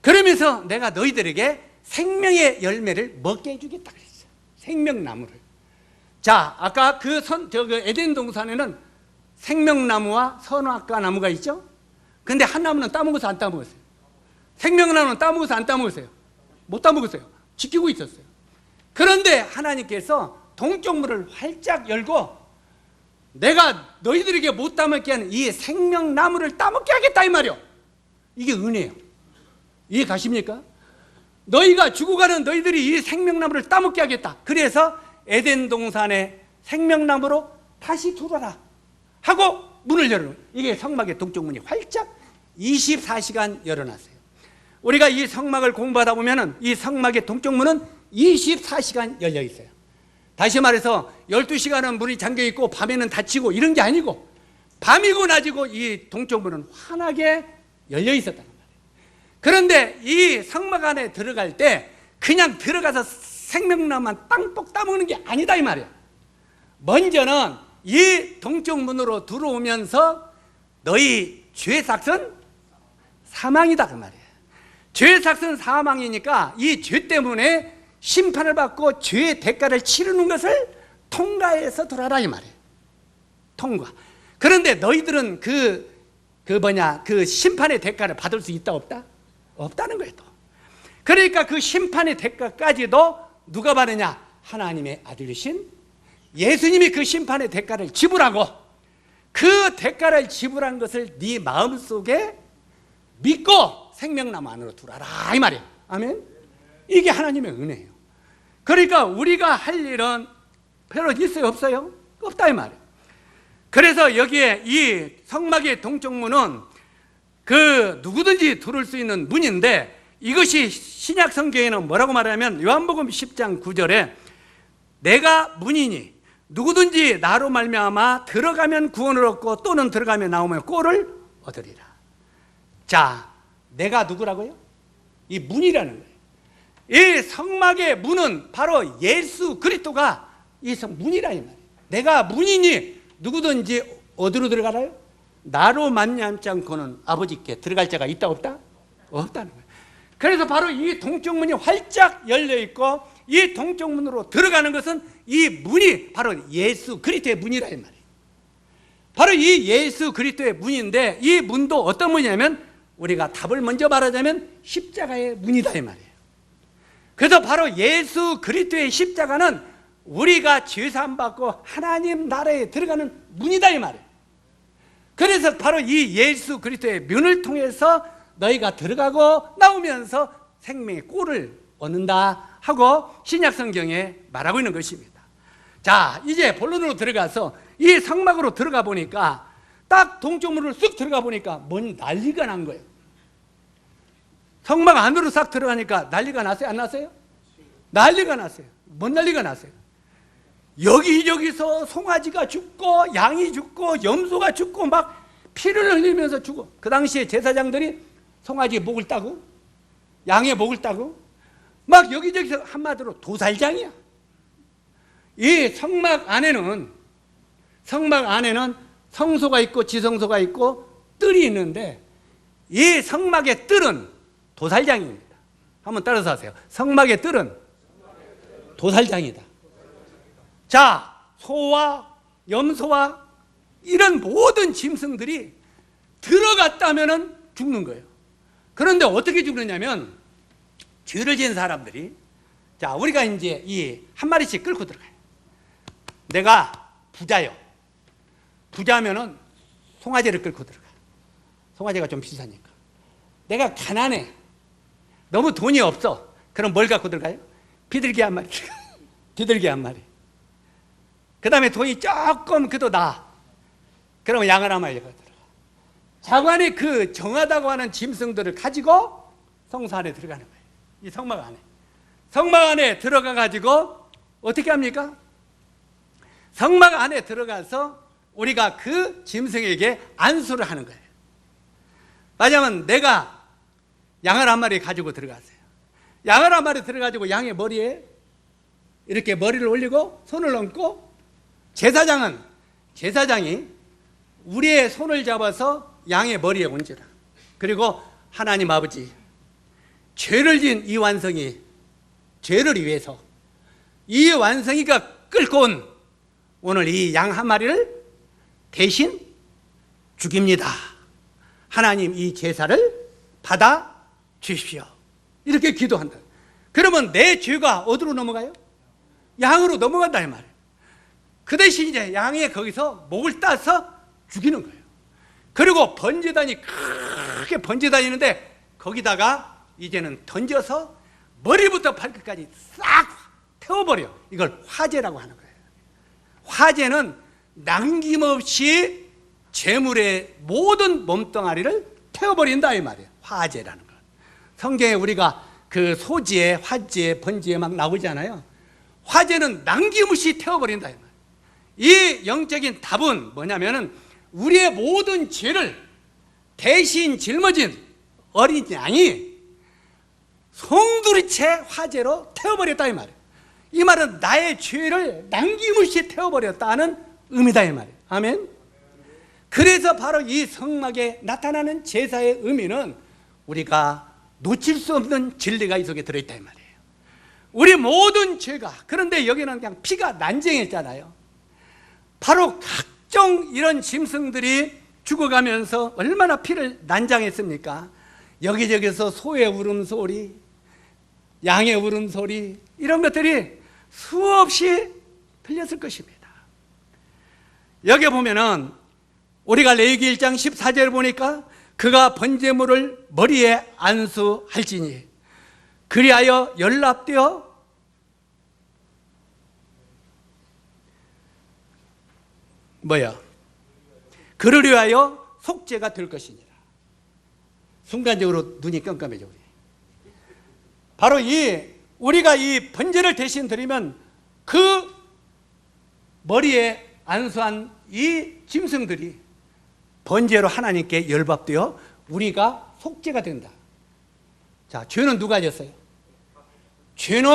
그러면서 내가 너희들에게 생명의 열매를 먹게 해주겠다 그랬어요. 생명나무를. 자, 아까 그 에덴 동산에는 생명나무와 선악과 나무가 있죠? 근데 한 나무는 따먹어서 안 따먹었어요. 생명나무는 따먹어서 안 따먹었어요. 못 따먹었어요. 지키고 있었어요. 그런데 하나님께서 동쪽 문을 활짝 열고 내가 너희들에게 못 따먹게 하는 이 생명나무를 따먹게 하겠다 이 말이요. 이게 은혜예요. 이해 가십니까? 너희가 죽어가는 너희들이 이 생명나무를 따먹게 하겠다. 그래서 에덴 동산의 생명나무로 다시 들어라 하고 문을 열어놓은, 이게 성막의 동쪽 문이 활짝 24시간 열어놨어요. 우리가 이 성막을 공부하다 보면은 이 성막의 동쪽 문은 24시간 열려 있어요. 다시 말해서 12시간은 문이 잠겨 있고 밤에는 닫히고 이런 게 아니고 밤이고 낮이고 이 동쪽 문은 환하게 열려 있었다는 거예요. 그런데 이 성막 안에 들어갈 때 그냥 들어가서 생명나무만 땅뻑 따먹는 게 아니다 이 말이에요. 먼저는 이 동쪽 문으로 들어오면서 너희 죄의 삭은 사망이다 그 말이에요. 죄의 삭은 사망이니까 이 죄 때문에 심판을 받고 죄의 대가를 치르는 것을 통과해서 들어라 이 말이에요. 통과. 그런데 너희들은 그 심판의 대가를 받을 수 있다 없다? 없다는 거예요. 또. 그러니까 그 심판의 대가까지도 누가 받느냐? 하나님의 아들이신 예수님이 그 심판의 대가를 지불하고 그 대가를 지불한 것을 네 마음속에 믿고 생명나무 안으로 들어와라 이 말이에요. 아멘. 이게 하나님의 은혜예요. 그러니까 우리가 할 일은 별로 있어요 없어요? 없다 이 말이에요. 그래서 여기에 이 성막의 동쪽 문은 그 누구든지 들어올 수 있는 문인데, 이것이 신약 성경에는 뭐라고 말하냐면 요한복음 10장 9절에 내가 문이니 누구든지 나로 말미암아 들어가면 구원을 얻고 또는 들어가면 나오면 꼴을 얻으리라. 자, 내가 누구라고요? 이 문이라는 거예요. 이 성막의 문은 바로 예수 그리스도가 이 문이라 이 말이에요. 내가 문이니 누구든지 어디로 들어가나요? 나로 말미암지 않고는 아버지께 들어갈 자가 있다 없다? 없다는 거예요. 그래서 바로 이 동쪽 문이 활짝 열려 있고 이 동쪽 문으로 들어가는 것은 이 문이 바로 예수 그리스도의 문이라 이 말이에요. 바로 이 예수 그리스도의 문인데 이 문도 어떤 문이냐면 우리가 답을 먼저 말하자면 십자가의 문이다 이 말이에요. 그래서 바로 예수 그리스도의 십자가는 우리가 죄사함 받고 하나님 나라에 들어가는 문이다 이 말이에요. 그래서 바로 이 예수 그리스도의 문을 통해서 너희가 들어가고 나오면서 생명의 꼴을 얻는다 하고 신약 성경에 말하고 있는 것입니다. 자, 이제 본론으로 들어가서 이 성막으로 들어가 보니까 딱 동쪽 문으로 쓱 들어가 보니까 뭔 난리가 난 거예요. 성막 안으로 싹 들어가니까 난리가 났어요? 안 났어요? 난리가 났어요. 뭔 난리가 났어요? 여기저기서 송아지가 죽고 양이 죽고 염소가 죽고 막 피를 흘리면서 죽어. 그 당시에 제사장들이 송아지의 목을 따고 양의 목을 따고 막 여기저기서 한마디로 도살장이야. 이 성막 안에는 성소가 있고 지성소가 있고 뜰이 있는데 이 성막의 뜰은 도살장입니다. 한번 따라서 하세요. 성막의 뜰은 도살장이다. 자, 소와 염소와 이런 모든 짐승들이 들어갔다면 죽는 거예요. 그런데 어떻게 죽느냐면 죄를 지은 사람들이, 자, 우리가 이제 이 한 마리씩 끌고 들어가요. 내가 부자요. 부자면은 송아지를 끌고 들어가. 송아지가 좀 비싸니까. 내가 가난해. 너무 돈이 없어. 그럼 뭘 갖고 들어가요? 비둘기 한 마리. 비둘기 한 마리. 그 다음에 돈이 조금 그래도 나. 그러면 양을 한 마리 갖고 들어가. 자관의 그 정하다고 하는 짐승들을 가지고 성소 안에 들어가는 거예요. 이 성막 안에. 성막 안에 들어가 가지고 어떻게 합니까? 성막 안에 들어가서 우리가 그 짐승에게 안수를 하는 거예요. 왜냐하면 내가 양을 한 마리 가지고 들어갔어요. 양을 한 마리 들어가지고 양의 머리에 이렇게 머리를 올리고 손을 얹고, 제사장이 우리의 손을 잡아서 양의 머리에 얹으라. 그리고 하나님 아버지, 죄를 지은 이 완성이, 죄를 위해서 이 완성이가 끌고 온 오늘 이 양 한 마리를 대신 죽입니다. 하나님 이 제사를 받아 주십시오. 이렇게 기도한다. 그러면 내 죄가 어디로 넘어가요? 양으로 넘어간다 이 말이에요. 그 대신 이제 양이 거기서 목을 따서 죽이는 거예요. 그리고 번제단이 크게 번제단이는데 거기다가 이제는 던져서 머리부터 발끝까지 싹 태워버려. 이걸 화제라고 하는 거예요. 화제는 남김없이 제물의 모든 몸뚱아리를 태워버린다 이 말이에요. 화제라는 것. 성경에 우리가 그 소지에, 화지에, 번지에 막 나오잖아요. 화제는 남김없이 태워버린다 이 말이에요. 이 영적인 답은 뭐냐면은 우리의 모든 죄를 대신 짊어진 어린 양이 송두리째 화제로 태워버렸다 이 말이에요. 이 말은 나의 죄를 남김없이 태워버렸다는 의미다 이 말이에요. 아멘. 그래서 바로 이 성막에 나타나는 제사의 의미는 우리가 놓칠 수 없는 진리가 이 속에 들어있다 이 말이에요. 우리 모든 죄가, 그런데 여기는 그냥 피가 난쟁했잖아요. 바로 각종 이런 짐승들이 죽어가면서 얼마나 피를 난장했습니까? 여기저기서 소의 울음소리, 양의 울음소리, 이런 것들이 수없이 들렸을 것입니다. 여기 보면은 우리가 레위기 1장 14절을 보니까 그가 번제물을 머리에 안수할지니 그리하여 연락되어 그를 위하여 속죄가 될 것이니라. 순간적으로 눈이 깜깜해져. 바로 우리가 이 번제를 대신 드리면 그 머리에 안수한 이 짐승들이 번제로 하나님께 열밥되어 우리가 속죄가 된다. 자, 죄는 누가 졌어요? 죄는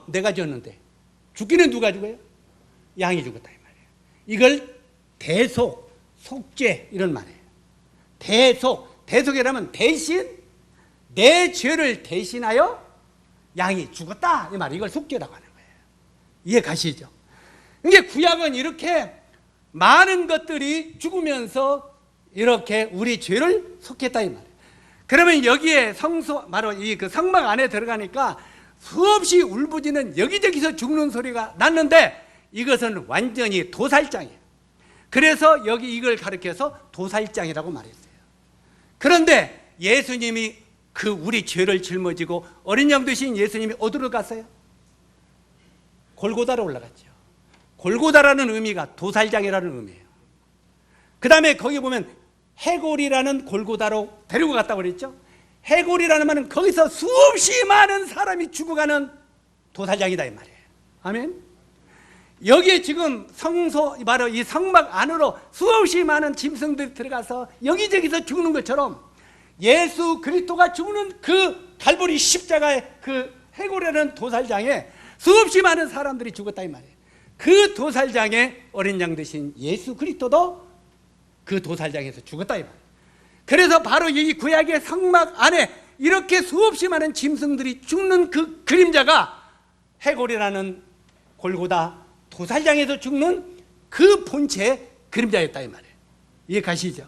내가 졌는데 죽기는 누가 죽어요? 양이 죽었다 이 말이에요. 이걸 대속, 속죄 이런 말이에요. 대속이라면 대신, 내 죄를 대신하여 양이 죽었다 이 말이에요. 이걸 속죄라고 하는 거예요. 이해 가시죠? 이게 구약은 이렇게 많은 것들이 죽으면서 이렇게 우리 죄를 속했다 이 말이에요. 그러면 여기에 바로 이 그 성막 안에 들어가니까 수없이 울부짖는 여기저기서 죽는 소리가 났는데 이것은 완전히 도살장이에요. 그래서 여기 이걸 가리켜서 도살장이라고 말했어요. 그런데 예수님이 그 우리 죄를 짊어지고 어린 양 되신 예수님이 어디로 갔어요? 골고다로 올라갔죠. 골고다라는 의미가 도살장이라는 의미예요. 그 다음에 거기 보면 해골이라는 골고다로 데리고 갔다고 그랬죠. 해골이라는 말은 거기서 수없이 많은 사람이 죽어가는 도살장이다 이 말이에요. 아멘. 여기에 지금 성소, 바로 이 성막 안으로 수없이 많은 짐승들이 들어가서 여기저기서 죽는 것처럼 예수 그리스도가 죽는 그 갈보리 십자가의 그 해골이라는 도살장에 수없이 많은 사람들이 죽었다 이 말이에요. 그 도살장에 어린 양 되신 예수 그리스도도 그 도살장에서 죽었다 이 말이에요. 그래서 바로 이 구약의 성막 안에 이렇게 수없이 많은 짐승들이 죽는 그 그림자가 해골이라는 골고다 도살장에서 죽는 그 본체의 그림자였다 이 말이에요. 이해 가시죠?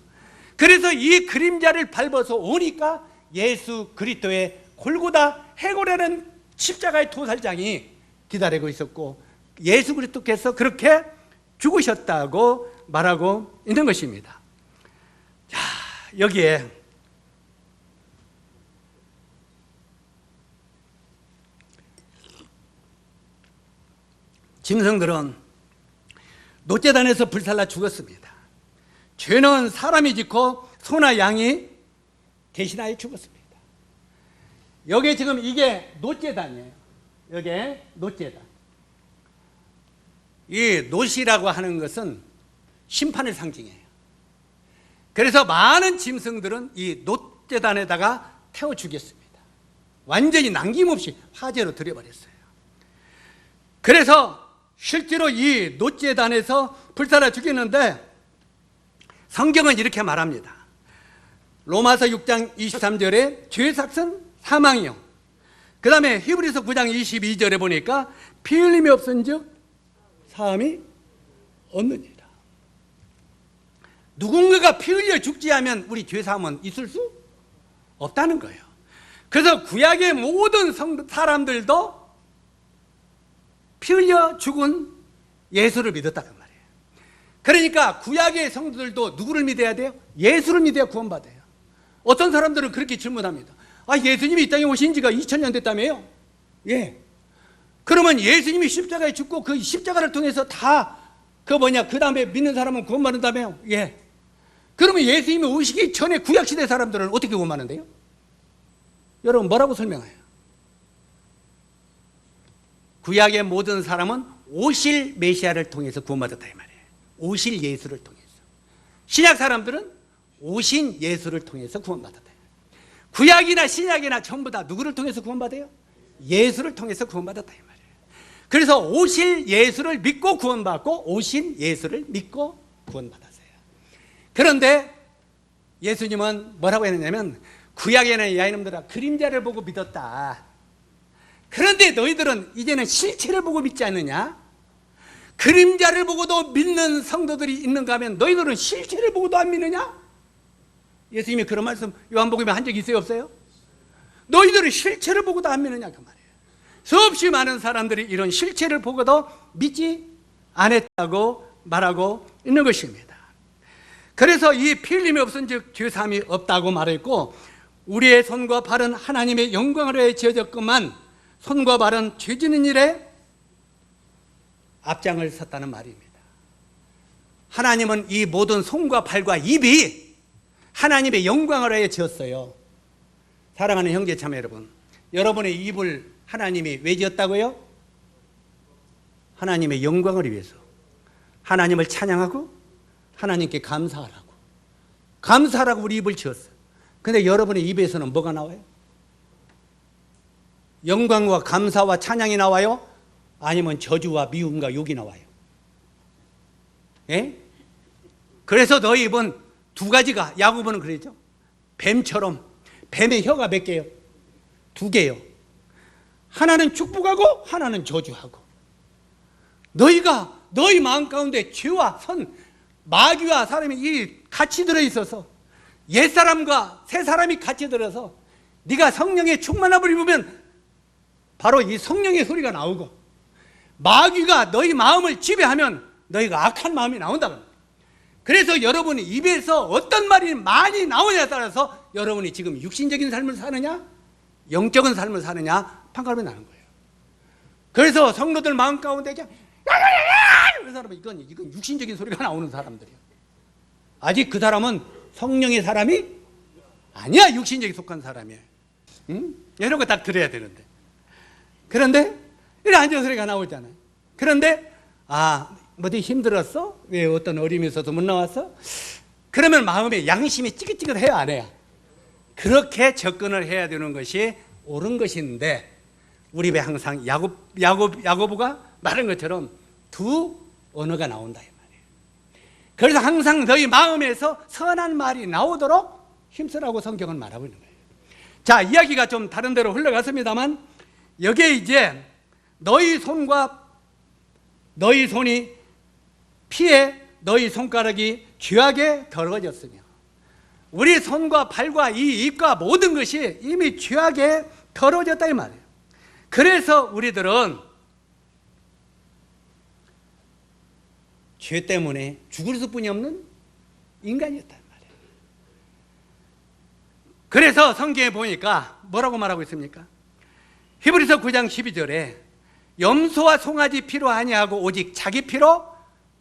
그래서 이 그림자를 밟아서 오니까 예수 그리스도의 골고다 해골이라는 십자가의 도살장이 기다리고 있었고 예수 그리스도께서 그렇게 죽으셨다고 말하고 있는 것입니다. 자, 여기에 짐승들은 노제단에서 불살라 죽었습니다. 죄는 사람이 짓고 소나 양이 대신하여 죽었습니다. 여기 지금 이게 노제단이에요. 여기 노제단. 이 놋이라고 하는 것은 심판을 상징해요. 그래서 많은 짐승들은 이 놋재단에다가 태워 죽였습니다. 완전히 남김없이 화재로 들여버렸어요. 그래서 실제로 이 놋재단에서 불살아 죽였는데 성경은 이렇게 말합니다. 로마서 6장 23절에 죄삭은 사망이요. 그 다음에 히브리서 9장 22절에 보니까 피 흘림이 없은즉 사함이 없느니라. 누군가가 피 흘려 죽지 않으면 우리 죄사함은 있을 수 없다는 거예요. 그래서 구약의 모든 사람들도 피 흘려 죽은 예수를 믿었다는 말이에요. 그러니까 구약의 성도들도 누구를 믿어야 돼요? 예수를 믿어야 구원받아요. 어떤 사람들은 그렇게 질문합니다. 예수님이 이 땅에 오신 지가 2000년 됐다며요? 예. 그러면 예수님이 십자가에 죽고 그 십자가를 통해서 다 그 다음에 믿는 사람은 구원받는다며요? 예. 그러면 예수님이 오시기 전에 구약시대 사람들은 어떻게 구원받는데요? 여러분 뭐라고 설명해요? 구약의 모든 사람은 오실 메시아를 통해서 구원받았다 이 말이에요. 오실 예수를 통해서. 신약 사람들은 오신 예수를 통해서 구원받았다. 구약이나 신약이나 전부 다 누구를 통해서 구원받아요? 예수를 통해서 구원받았다 이 말이에요. 그래서 오실 예수를 믿고 구원받고 오신 예수를 믿고 구원받았어요. 그런데 예수님은 뭐라고 했느냐면 구약에는 야 이놈들아 그림자를 보고 믿었다. 그런데 너희들은 이제는 실체를 보고 믿지 않느냐? 그림자를 보고도 믿는 성도들이 있는가 하면 너희들은 실체를 보고도 안 믿느냐? 예수님이 그런 말씀 요한복음에 한 적이 있어요 없어요? 너희들은 실체를 보고도 안 믿느냐 그 말이에요. 수없이 많은 사람들이 이런 실체를 보고도 믿지 않았다고 말하고 있는 것입니다. 그래서 이 피 흘림이 없은즉 죄사함이 없다고 말했고 우리의 손과 발은 하나님의 영광으로 지어졌건만 손과 발은 죄 짓는 일에 앞장을 섰다는 말입니다. 하나님은 이 모든 손과 발과 입이 하나님의 영광을 위해 지었어요. 사랑하는 형제 자매 여러분, 여러분의 입을 하나님이 왜 지었다고요? 하나님의 영광을 위해서. 하나님을 찬양하고 하나님께 감사하라고 우리 입을 지었어요. 근데 여러분의 입에서는 뭐가 나와요? 영광과 감사와 찬양이 나와요? 아니면 저주와 미움과 욕이 나와요? 예? 그래서 너희 입은 두 가지가, 야고보는 그러죠. 뱀처럼. 뱀의 혀가 몇 개요? 두 개요. 하나는 축복하고 하나는 저주하고. 너희 마음 가운데 죄와 선, 마귀와 사람이 이 같이 들어있어서 옛사람과 새사람이 같이 들어서 네가 성령의 충만함을 입으면 바로 이 성령의 소리가 나오고 마귀가 너희 마음을 지배하면 너희가 악한 마음이 나온다. 그래서 여러분이 입에서 어떤 말이 많이 나오냐에 따라서 여러분이 지금 육신적인 삶을 사느냐 영적인 삶을 사느냐 판가름이 나는 거예요. 그래서 성도들 마음 가운데 그냥 그 사람은 이건 육신적인 소리가 나오는 사람들이야. 아직 그 사람은 성령의 사람이 아니야. 육신적인 속한 사람이야. 응? 이런 거 다 들어야 되는데. 그런데 이런 안전 소리가 나오잖아요. 그런데 어디 힘들었어? 왜 어떤 어려움이 있어서 못 나왔어? 그러면 마음에 양심이 찌긋찌긋해야 안 해요? 그렇게 접근을 해야 되는 것이 옳은 것인데 우리 입에 항상 야고보가 말한 것처럼 두 언어가 나온다 이 말이에요. 그래서 항상 너희 마음에서 선한 말이 나오도록 힘쓰라고 성경은 말하고 있는 거예요. 자, 이야기가 좀 다른 데로 흘러갔습니다만 여기에 이제 너희 손이 피에 너희 손가락이 죄악에 더러워졌으며 우리 손과 발과 이 입과 모든 것이 이미 죄악에 더러워졌다 이 말이에요. 그래서 우리들은 죄 때문에 죽을 수뿐이 없는 인간이었단 말이에요. 그래서 성경에 보니까 뭐라고 말하고 있습니까? 히브리서 9장 12절에 염소와 송아지 피로 아니하고 오직 자기 피로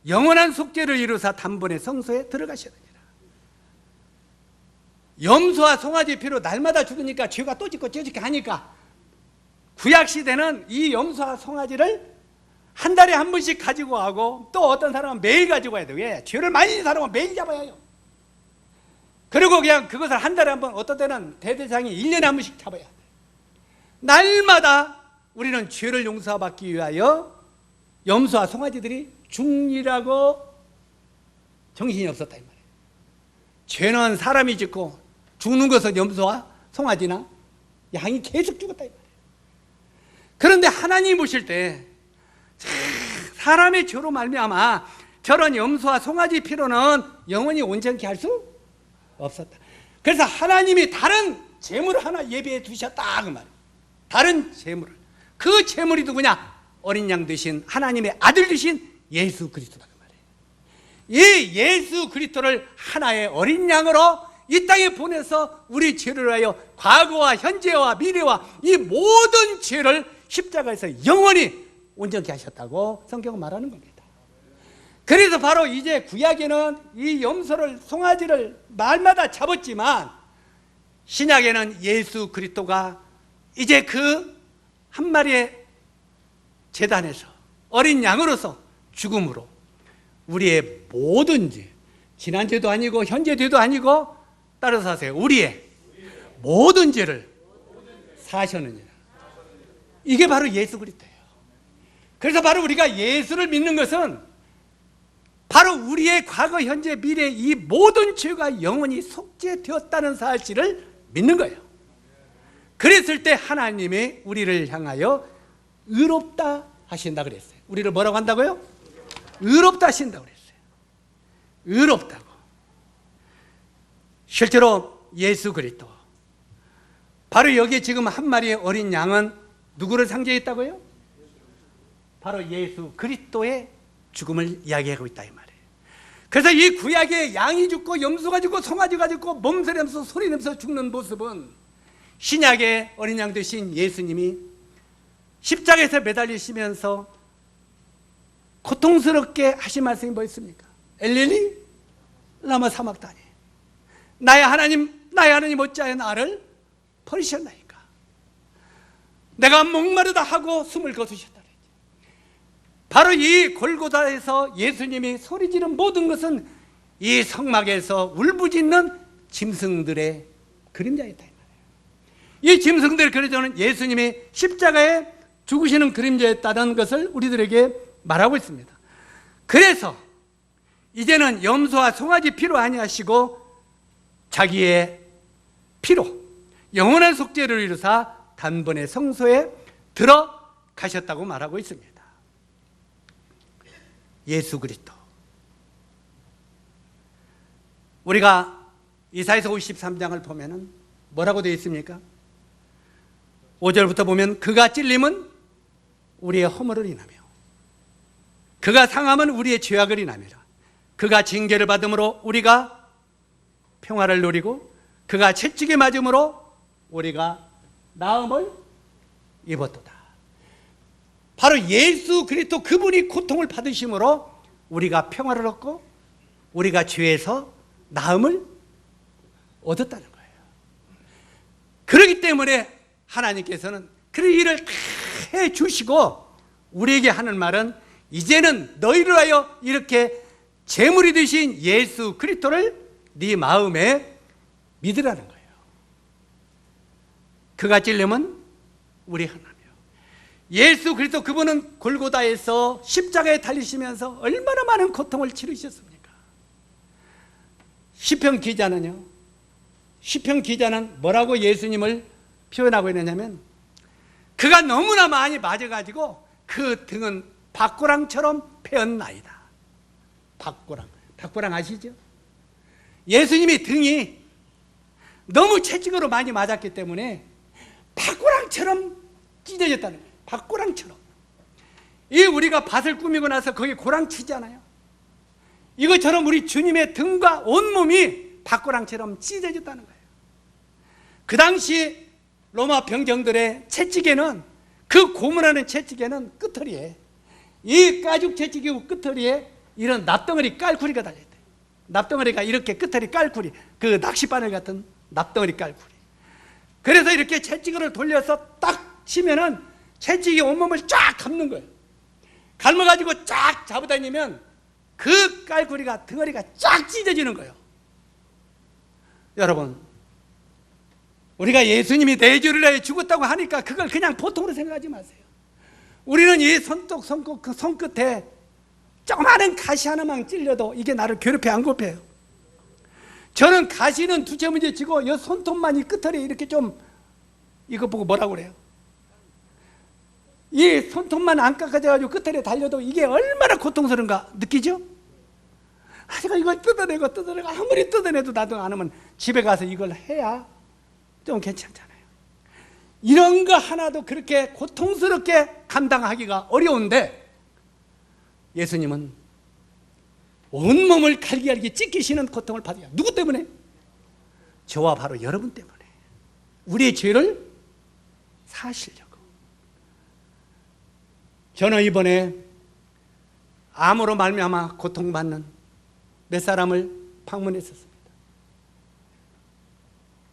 영원한 속죄를 이루사 단번에 성소에 들어가시느니라. 염소와 송아지 피로 날마다 죽으니까 죄가 또 짓고 저 짓게 하니까 구약시대는 이 염소와 송아지를 한 달에 한 번씩 가지고 가고 또 어떤 사람은 매일 가지고 가야 돼. 왜? 죄를 많이 지은 사람은 매일 잡아야 해요. 그리고 그냥 그것을 한 달에 한 번, 어떤 때는 대대장이 1년에 한 번씩 잡아야 돼. 날마다 우리는 죄를 용서받기 위하여 염소와 송아지들이 죽이라고 정신이 없었다 이 말이에요. 죄는 사람이 짓고 죽는 것은 염소와 송아지나 양이 계속 죽었다 이 말이에요. 그런데 하나님 보실 때 사람의 죄로 말미암아 저런 염소와 송아지 피로는 영원히 온전케 할 수 없었다. 그래서 하나님이 다른 제물을 하나 예배해 두셨다 그 말이에요. 다른 제물을. 그 제물이 누구냐? 어린 양 되신 하나님의 아들 되신 예수 그리스도다 그 말이에요. 이 예수 그리스도를 하나의 어린 양으로 이 땅에 보내서 우리 죄를 위하여 과거와 현재와 미래와 이 모든 죄를 십자가에서 영원히 온전케 하셨다고 성경은 말하는 겁니다. 그래서 바로 이제 구약에는 이 염소를 송아지를 날마다 잡았지만 신약에는 예수 그리스도가 이제 그 한 마리의 제단에서 어린 양으로서 죽음으로 우리의 모든 죄, 지난 죄도 아니고 현재 죄도 아니고 따라서 하세요. 우리의 모든 죄를 사하셨느니라. 이게 바로 예수 그리스도예요. 그래서 바로 우리가 예수를 믿는 것은 바로 우리의 과거, 현재, 미래 이 모든 죄가 영원히 속죄되었다는 사실을 믿는 거예요. 그랬을 때 하나님이 우리를 향하여 의롭다 하신다 그랬어요. 우리를 뭐라고 한다고요? 의롭다 하신다고 그랬어요. 의롭다고. 실제로 예수 그리스도, 바로 여기에 지금 한 마리의 어린 양은 누구를 상징했다고요? 바로 예수 그리스도의 죽음을 이야기하고 있다 이 말이에요. 그래서 이 구약에 양이 죽고 염소가 죽고 송아지가 죽고 몸서리면서 소리 내면서 죽는 모습은 신약의 어린 양 되신 예수님이 십자가에서 매달리시면서 고통스럽게 하신 말씀이 뭐였습니까? 엘리리 라마 사막다니, 나의 하나님 어찌하여 나를 버리셨나이까. 내가 목마르다 하고 숨을 거두셨다. 바로 이 골고다에서 예수님이 소리 지른 모든 것은 이 성막에서 울부짖는 짐승들의 그림자였다 이 말이에요. 이 짐승들의 그림자는 예수님이 십자가에 죽으시는 그림자였다는 것을 우리들에게 말하고 있습니다. 그래서 이제는 염소와 송아지 피로 아니하시고 자기의 피로 영원한 속죄를 이루사 단번에 성소에 들어가셨다고 말하고 있습니다. 예수 그리스도. 우리가 이사야서 53장을 보면은 뭐라고 되어 있습니까? 5절부터 보면 그가 찔림은 우리의 허물을 인하며 그가 상함은 우리의 죄악을 인하미라. 그가 징계를 받음으로 우리가 평화를 누리고 그가 채찍에 맞음으로 우리가 나음을 입었도다. 바로 예수 그리스도 그분이 고통을 받으심으로 우리가 평화를 얻고 우리가 죄에서 나음을 얻었다는 거예요. 그렇기 때문에 하나님께서는 그 일을 다 해주시고 우리에게 하는 말은 이제는 너희를 하여 이렇게 제물이 되신 예수 그리스도를 네 마음에 믿으라는 거예요. 그가 찔림은 우리 하나며 예수 그리스도 그분은 골고다에서 십자가에 달리시면서 얼마나 많은 고통을 치르셨습니까? 시편 기자는 뭐라고 예수님을 표현하고 있느냐면 그가 너무나 많이 맞아가지고 그 등은 박고랑처럼 패었나이다. 박고랑 아시죠? 예수님이 등이 너무 채찍으로 많이 맞았기 때문에 박고랑처럼 찢어졌다는 거예요. 박고랑처럼. 이 우리가 밭을 꾸미고 나서 거기에 고랑 치잖아요. 이것처럼 우리 주님의 등과 온몸이 박고랑처럼 찢어졌다는 거예요. 그 당시 로마 병정들의 채찍에는, 그 고문하는 채찍에는 끝털이에, 이 가죽 채찍이고 끝털이에 이런 납덩어리 깔구리가 달려있대요. 납덩어리가 이렇게 끝털이 깔구리, 그 낚싯바늘 같은 납덩어리 깔구리. 그래서 이렇게 채찍을 돌려서 딱 치면은 채찍이 온몸을 쫙 감는 거예요. 갈머가지고 쫙 잡아다니면 그 깔구리가 덩어리가 쫙 찢어지는 거예요. 여러분, 우리가 예수님이 내 죄를 위하여 죽었다고 하니까 그걸 그냥 보통으로 생각하지 마세요. 우리는 이 손끝에 조그마한 가시 하나만 찔려도 이게 나를 괴롭혀 안 괴롭혀요? 저는 가시는 두째 문제 치고 이 손톱만 이 끝털이 이렇게 좀, 이거 보고 뭐라고 그래요? 이 손톱만 안 깎아져가지고 끝털에 달려도 이게 얼마나 고통스러운가 느끼죠? 제가 이걸 뜯어내고 아무리 뜯어내도 나도 안 하면 집에 가서 이걸 해야 좀 괜찮잖아요. 이런 거 하나도 그렇게 고통스럽게 감당하기가 어려운데 예수님은 온몸을 갈기갈기 찢기시는 고통을 받아요. 누구 때문에? 저와 바로 여러분 때문에. 우리의 죄를 사하시려고. 저는 이번에 암으로 말미암아 고통받는 몇 사람을 방문했었습니다.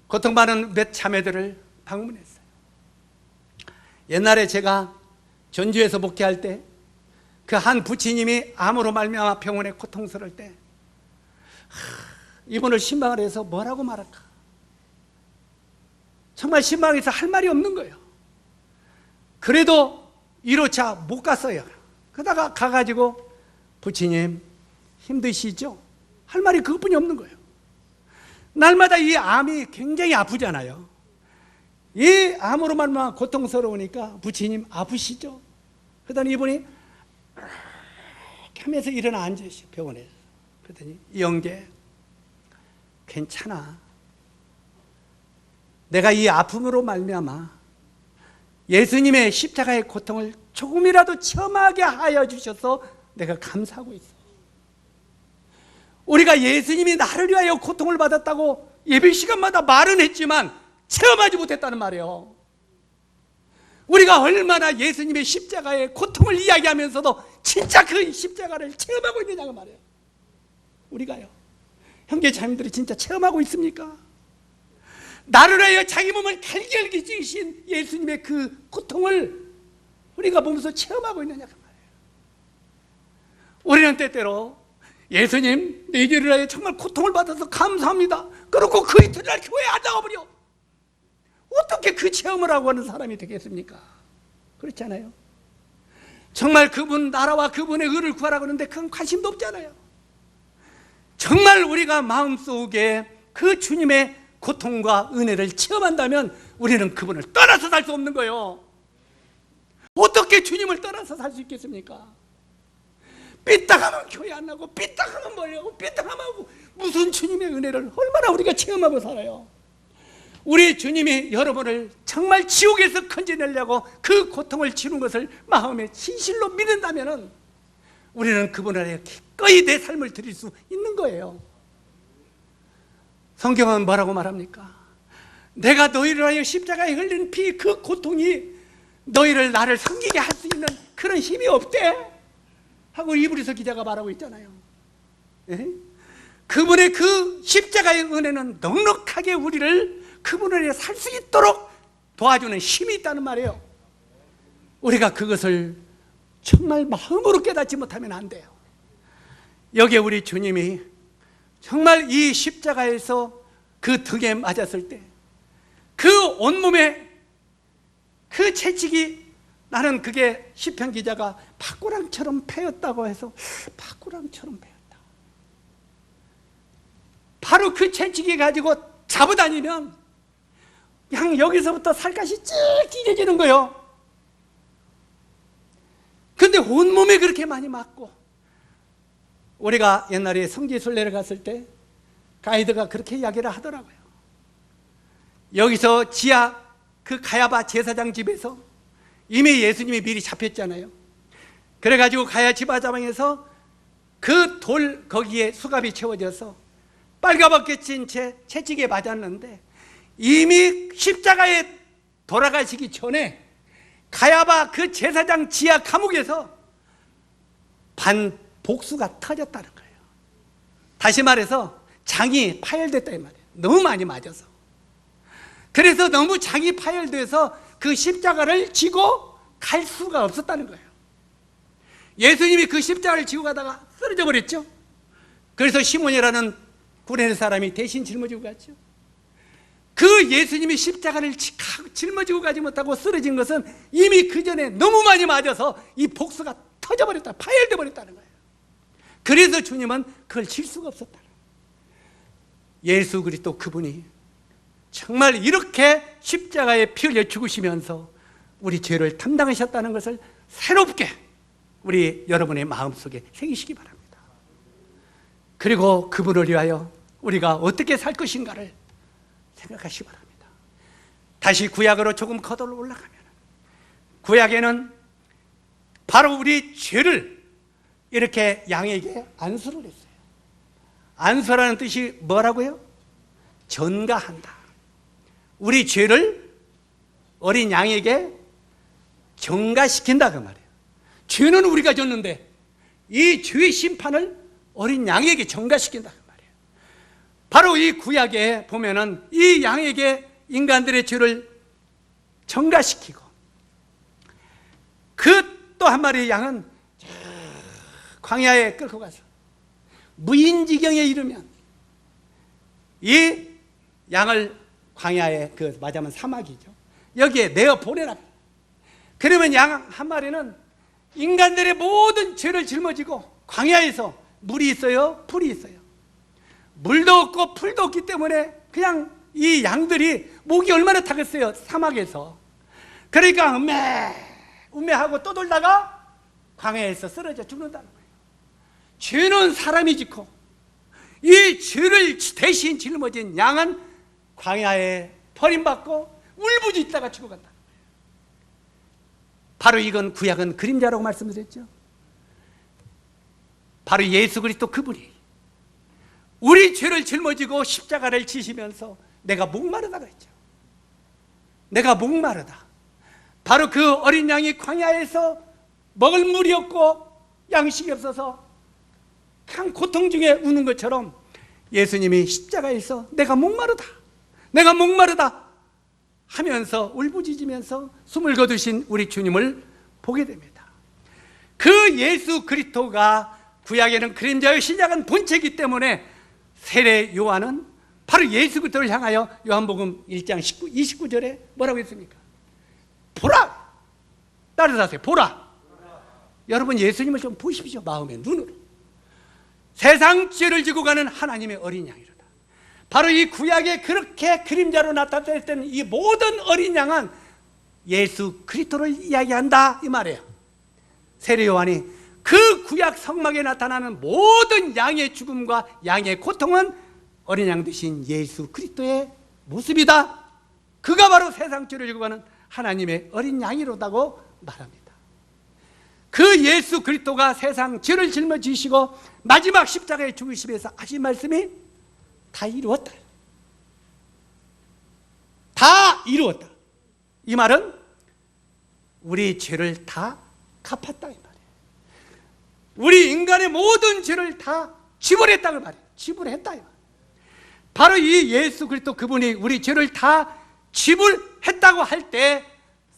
고통받는 몇 자매들을 방문했어요. 옛날에 제가 전주에서 목회할 때 그 한 부치님이 암으로 말미암아 병원에 고통스러울 때 이분을 신방을 해서 뭐라고 말할까? 정말 신방에서 할 말이 없는 거예요. 그래도 1호차 못 갔어요. 그러다가 가가지고 부치님 힘드시죠? 할 말이 그것뿐이 없는 거예요. 날마다 이 암이 굉장히 아프잖아요. 이 암으로 말미암아 고통스러우니까 부치님 아프시죠? 그러더니 이분이 하면서 일어나 앉으시죠, 병원에서. 그랬더니 이영재 괜찮아. 내가 이 아픔으로 말미암아 예수님의 십자가의 고통을 조금이라도 체험하게 하여 주셔서 내가 감사하고 있어. 우리가 예수님이 나를 위하여 고통을 받았다고 예배 시간마다 말은 했지만 체험하지 못했다는 말이에요. 우리가 얼마나 예수님의 십자가의 고통을 이야기하면서도 진짜 그 십자가를 체험하고 있느냐고 말이에요. 우리가요. 형제 자매들이 진짜 체험하고 있습니까? 나를 위하여 자기 몸을 갈기갈기 찢으신 예수님의 그 고통을 우리가 보면서 체험하고 있느냐고 말이에요. 우리는 때때로 예수님 내 죄를 위하여 정말 고통을 받아서 감사합니다. 그러고 그 이튿날 교회에 안 나와버려. 어떻게 그 체험을 하고 하는 사람이 되겠습니까? 그렇지 않아요? 정말 그분 나라와 그분의 의를 구하라고 하는데 그건 관심도 없잖아요. 정말 우리가 마음속에 그 주님의 고통과 은혜를 체험한다면 우리는 그분을 떠나서 살 수 없는 거예요. 어떻게 주님을 떠나서 살 수 있겠습니까? 삐딱하면 교회 안 나고 삐딱하면 뭐예요? 삐딱하면 무슨 주님의 은혜를 얼마나 우리가 체험하고 살아요. 우리 주님이 여러분을 정말 지옥에서 건져내려고 그 고통을 치는 것을 마음에 진실로 믿는다면 우리는 그분을 기꺼이 내 삶을 드릴 수 있는 거예요. 성경은 뭐라고 말합니까? 내가 너희를 위하여 십자가에 흘린 피 그 고통이 너희를 나를 섬기게 할 수 있는 그런 힘이 없대 하고 이브리서 기자가 말하고 있잖아요. 예? 그분의 그 십자가의 은혜는 넉넉하게 우리를 그분을 위해 살 수 있도록 도와주는 힘이 있다는 말이에요. 우리가 그것을 정말 마음으로 깨닫지 못하면 안 돼요. 여기에 우리 주님이 정말 이 십자가에서 그 등에 맞았을 때 그 온몸에 그 채찍이, 나는 그게 시편 기자가 파꾸랑처럼 패였다고 해서 파꾸랑처럼 패였다. 바로 그 채찍이 가지고 잡아다니면 그냥 여기서부터 살갗이 쭉 찢어지는 거예요. 근데 온몸에 그렇게 많이 맞고, 우리가 옛날에 성지순례를 갔을 때 가이드가 그렇게 이야기를 하더라고요. 여기서 지하 그 가야바 제사장 집에서 이미 예수님이 미리 잡혔잖아요. 그래가지고 가야 지바자방에서 그 돌 거기에 수갑이 채워져서 빨갛게 찐 채 채찍에 맞았는데 이미 십자가에 돌아가시기 전에 가야바 그 제사장 지하 감옥에서 반 복수가 터졌다는 거예요. 다시 말해서 장이 파열됐다 이 말이에요. 너무 많이 맞아서. 그래서 너무 장이 파열돼서 그 십자가를 지고 갈 수가 없었다는 거예요. 예수님이 그 십자가를 지고 가다가 쓰러져 버렸죠. 그래서 시몬이라는 구레네 사람이 대신 짊어지고 갔죠. 그 예수님이 십자가를 짊어지고 가지 못하고 쓰러진 것은 이미 그 전에 너무 많이 맞아서 이 복수가 터져버렸다, 파열돼 버렸다는 거예요. 그래서 주님은 그걸 질 수가 없었다. 예수 그리스도 그분이 정말 이렇게 십자가에 피 흘려 죽으시면서 우리 죄를 담당하셨다는 것을 새롭게 우리 여러분의 마음속에 새기시기 바랍니다. 그리고 그분을 위하여 우리가 어떻게 살 것인가를 생각하시기 바랍니다. 다시 구약으로 조금 거슬러 올라가면 구약에는 바로 우리 죄를 이렇게 양에게 안수를 했어요. 안수라는 뜻이 뭐라고요? 전가한다. 우리 죄를 어린 양에게 전가시킨다 그 말이에요. 죄는 우리가 졌는데 이 죄의 심판을 어린 양에게 전가시킨다 그 말이에요. 바로 이 구약에 보면은 이 양에게 인간들의 죄를 전가시키고 그 또 한 마리의 양은 광야에 끌고 가서 무인지경에 이르면 이 양을 광야에 말하자면 사막이죠. 여기에 내어 보내라. 그러면 양 한 마리는 인간들의 모든 죄를 짊어지고 광야에서 물이 있어요, 풀이 있어요. 물도 없고 풀도 없기 때문에 그냥 이 양들이 목이 얼마나 타겠어요, 사막에서. 그러니까 음매하고 떠돌다가 광야에서 쓰러져 죽는다는 거예요. 죄는 사람이 짓고 이 죄를 대신 짊어진 양은 광야에 버림받고 울부짖다가 죽어간다. 바로 이건 구약은 그림자라고 말씀드렸죠. 바로 예수 그리스도 그분이 우리 죄를 짊어지고 십자가를 지시면서 내가 목마르다 그랬죠. 내가 목마르다. 바로 그 어린 양이 광야에서 먹을 물이 없고 양식이 없어서 큰 고통 중에 우는 것처럼 예수님이 십자가에서 내가 목마르다, 내가 목마르다 하면서 울부짖으면서 숨을 거두신 우리 주님을 보게 됩니다. 그 예수 그리스도가 구약에는 그림자요 신약은 본체이기 때문에 세례 요한은 바로 예수 그리스도를 향하여 요한복음 1장 29절에 뭐라고 했습니까? 보라! 따라서 하세요. 보라! 여러분 예수님을 좀 보십시오. 마음의 눈으로. 세상 죄를 지고 가는 하나님의 어린 양이로다. 바로 이 구약에 그렇게 그림자로 나타났던 이 모든 어린 양은 예수 그리스도를 이야기한다 이 말이에요. 세례 요한이 그 구약 성막에 나타나는 모든 양의 죽음과 양의 고통은 어린 양 되신 예수 그리스도의 모습이다. 그가 바로 세상 죄를 지고 가는 하나님의 어린 양이로다고 말합니다. 그 예수 그리스도가 세상 죄를 짊어지시고 마지막 십자가에 죽으시면서 하신 말씀이 다 이루었다. 다 이루었다. 이 말은 우리 죄를 다 갚았다 이 말이에요. 우리 인간의 모든 죄를 다 지불했다고 말이에요. 지불했다 이 말이에요. 바로 이 예수 그리스도 그분이 우리 죄를 다 지불했다고 할 때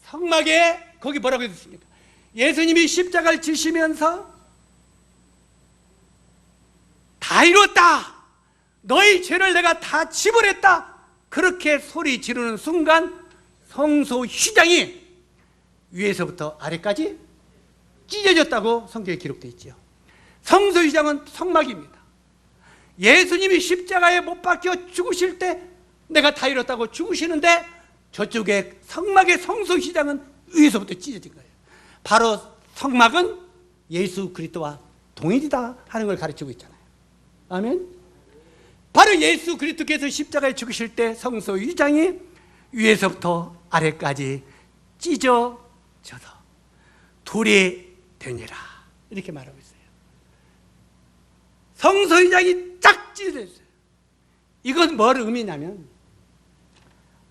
성막에 거기 뭐라고 했습니까? 예수님이 십자가를 지시면서 다 이뤘다, 너희 죄를 내가 다 지불했다, 그렇게 소리 지르는 순간 성소 휘장이 위에서부터 아래까지 찢어졌다고 성경에 기록되어 있죠. 성소 휘장은 성막입니다. 예수님이 십자가에 못 박혀 죽으실 때 내가 다 이뤘다고 죽으시는데 저쪽에 성막의 성소 휘장은 위에서부터 찢어진 거예요. 바로 성막은 예수 그리스도와 동일이다 하는 걸 가르치고 있잖아요. 아멘. 바로 예수 그리스도께서 십자가에 죽으실 때 성소 휘장이 위에서부터 아래까지 찢어져서 돌이 되니라 이렇게 말하고 있어요. 성소 휘장이 쫙 찢어졌어요. 이건 뭘 의미냐면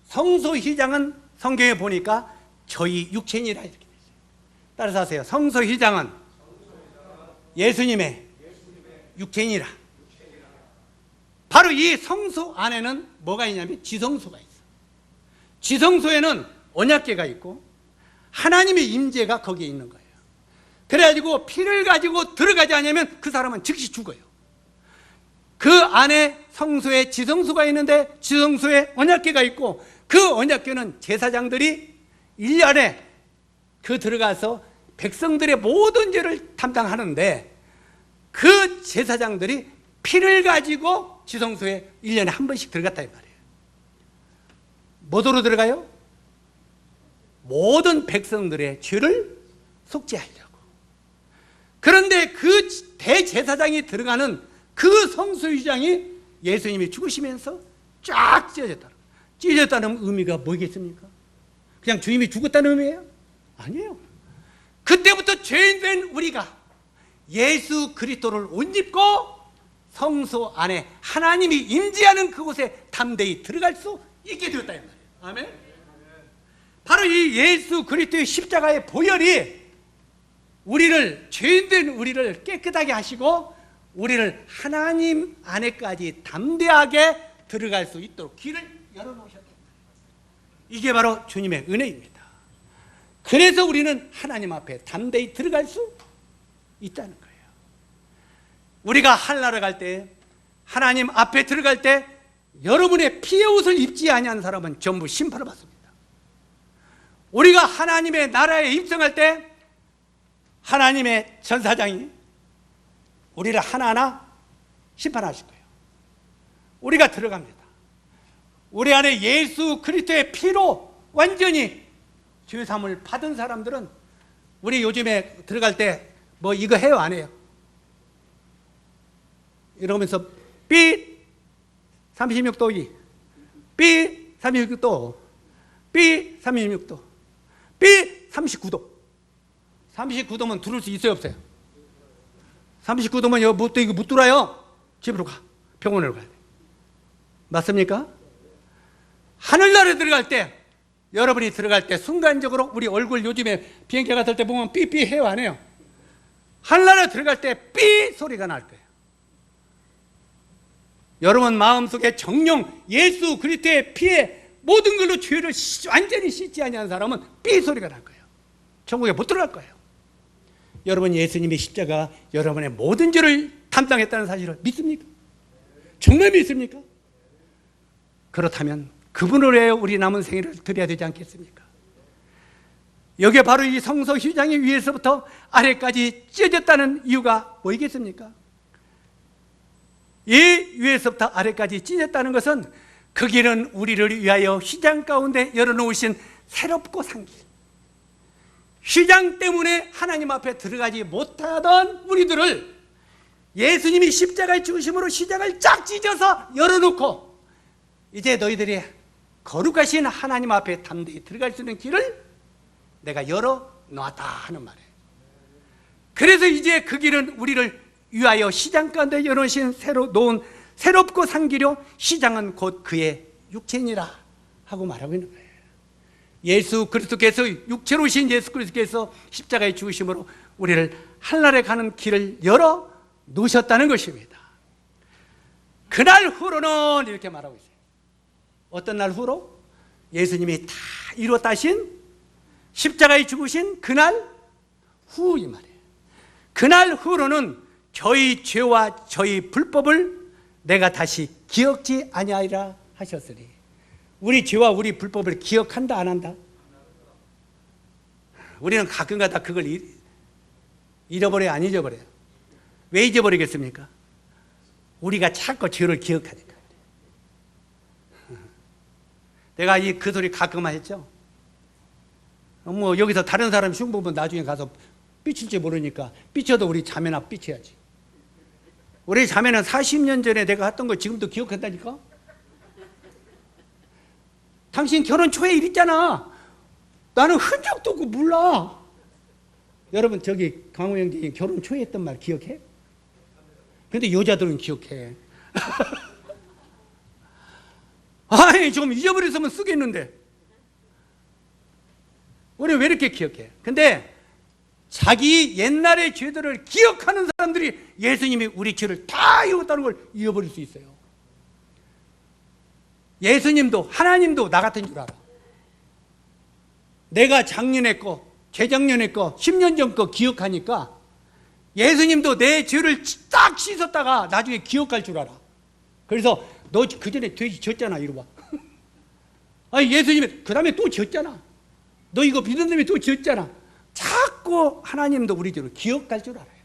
성소 휘장은 성경에 보니까 저희 육체니라 이렇게 되어 있어요. 따라서 하세요. 성소 휘장은 예수님의 육체니라. 바로 이 성소 안에는 뭐가 있냐면 지성소가 있어요. 지성소에는 언약궤가 있고 하나님의 임재가 거기에 있는 거예요. 그래가지고 피를 가지고 들어가지 않으면 그 사람은 즉시 죽어요. 그 안에 성소에 지성소가 있는데 지성소에 언약궤가 있고 그 언약궤는 제사장들이 1년에 그 들어가서 백성들의 모든 죄를 담당하는데 그 제사장들이 피를 가지고 지성소에 1년에 한 번씩 들어갔다 이 말이에요. 뭐로 들어가요? 모든 백성들의 죄를 속죄하려고. 그런데 그 대제사장이 들어가는 그 성소유장이 예수님이 죽으시면서 쫙 찢어졌다. 찢어졌다는 의미가 뭐겠습니까? 그냥 주님이 죽었다는 의미예요? 아니에요. 그때부터 죄인된 우리가 예수 그리스도를 옷 입고 성소 안에 하나님이 임재하는 그곳에 담대히 들어갈 수 있게 되었다 이 말이에요. 아멘. 바로 이 예수 그리스도의 십자가의 보혈이 우리를 죄인된 우리를 깨끗하게 하시고 우리를 하나님 안에까지 담대하게 들어갈 수 있도록 길을 열어놓으셨다. 이게 바로 주님의 은혜입니다. 그래서 우리는 하나님 앞에 담대히 들어갈 수 있다는 거예요. 우리가 하늘나라 갈 때, 하나님 앞에 들어갈 때 여러분의 피의 옷을 입지 아니한 사람은 전부 심판을 받습니다. 우리가 하나님의 나라에 입성할 때 하나님의 전사장이 우리를 하나하나 심판하실 거예요. 우리가 들어갑니다. 우리 안에 예수 그리스도의 피로 완전히 죄사함을 받은 사람들은 우리 요즘에 들어갈 때 뭐 이거 해요 안 해요? 이러면서 삐 36도 2, 삐 36도, 삐 36도, 삐 39도. 39도면 들을 수 있어요 없어요? 39도면 이거 못 들어요. 집으로 가. 병원으로 가야 돼. 맞습니까? 하늘나라에 들어갈 때, 여러분이 들어갈 때 순간적으로 우리 얼굴 요즘에 비행기 갔을 때 보면 삐삐 해요 안 해요? 하늘나라에 들어갈 때 삐 소리가 날 거예요. 여러분 마음속에 정령 예수 그리스도의 피에 모든 걸로 죄를 완전히 씻지 아니한 사람은 삐 소리가 날 거예요. 천국에 못 들어갈 거예요. 여러분 예수님의 십자가 여러분의 모든 죄를 담당했다는 사실을 믿습니까? 정말 믿습니까? 그렇다면 그분을 위해 우리 남은 생애를 드려야 되지 않겠습니까? 여기에 바로 이 성소 휘장이 위에서부터 아래까지 찢어졌다는 이유가 뭐이겠습니까? 이 위에서부터 아래까지 찢었다는 것은 그 길은 우리를 위하여 휘장 가운데 열어놓으신 새롭고 산 길. 휘장 때문에 하나님 앞에 들어가지 못하던 우리들을 예수님이 십자가에 죽으심으로 휘장을 쫙 찢어서 열어놓고 이제 너희들이 거룩하신 하나님 앞에 담대히 들어갈 수 있는 길을 내가 열어놓았다 하는 말이에요. 그래서 이제 그 길은 우리를 위하여 시장 가운데 열어놓으신 새롭고 산 길이요 시장은 곧 그의 육체니라 하고 말하고 있는 거예요. 예수 그리스도께서 육체로 오신 예수 그리스도께서 십자가에 죽으심으로 우리를 하늘나라에 가는 길을 열어 놓으셨다는 것입니다. 그날 후로는 이렇게 말하고 있어요. 어떤 날 후로? 예수님이 다 이루었다 하신 십자가에 죽으신 그날 후 이 말이에요. 그날 후로는 저희 죄와 저희 불법을 내가 다시 기억지 아니하리라 하셨으니 우리 죄와 우리 불법을 기억한다 안 한다? 우리는 가끔가다 그걸 잃어버려요 안 잊어버려요? 왜 잊어버리겠습니까? 우리가 자꾸 죄를 기억하니까. 내가 그 소리 가끔만 했죠. 뭐 여기서 다른 사람 흉 보면 나중에 가서 삐칠지 모르니까 삐쳐도 우리 자매나 삐쳐야지. 우리 자매는 40년 전에 내가 했던 거 지금도 기억한다니까? 당신 결혼 초에 이랬잖아. 나는 흔적도 없고 몰라. 여러분 저기 강호 형제 결혼 초에 했던 말 기억해? 근데 여자들은 기억해. 아이 좀 잊어버렸으면 쓰겠는데 우리 왜 이렇게 기억해? 근데 자기 옛날의 죄들을 기억하는 사람들이 예수님이 우리 죄를 다 이었다는 걸 잊어버릴 수 있어요. 예수님도 하나님도 나 같은 줄 알아. 내가 작년에 거 재작년에 거 10년 전 거 기억하니까 예수님도 내 죄를 딱 씻었다가 나중에 기억할 줄 알아. 그래서 너 그 전에 돼지 졌잖아 이거 봐. 아니 예수님이 그 다음에 또 졌잖아. 너 이거 믿은 다음에 또 졌잖아. 자꾸 하나님도 우리 죄를 기억할 줄 알아요.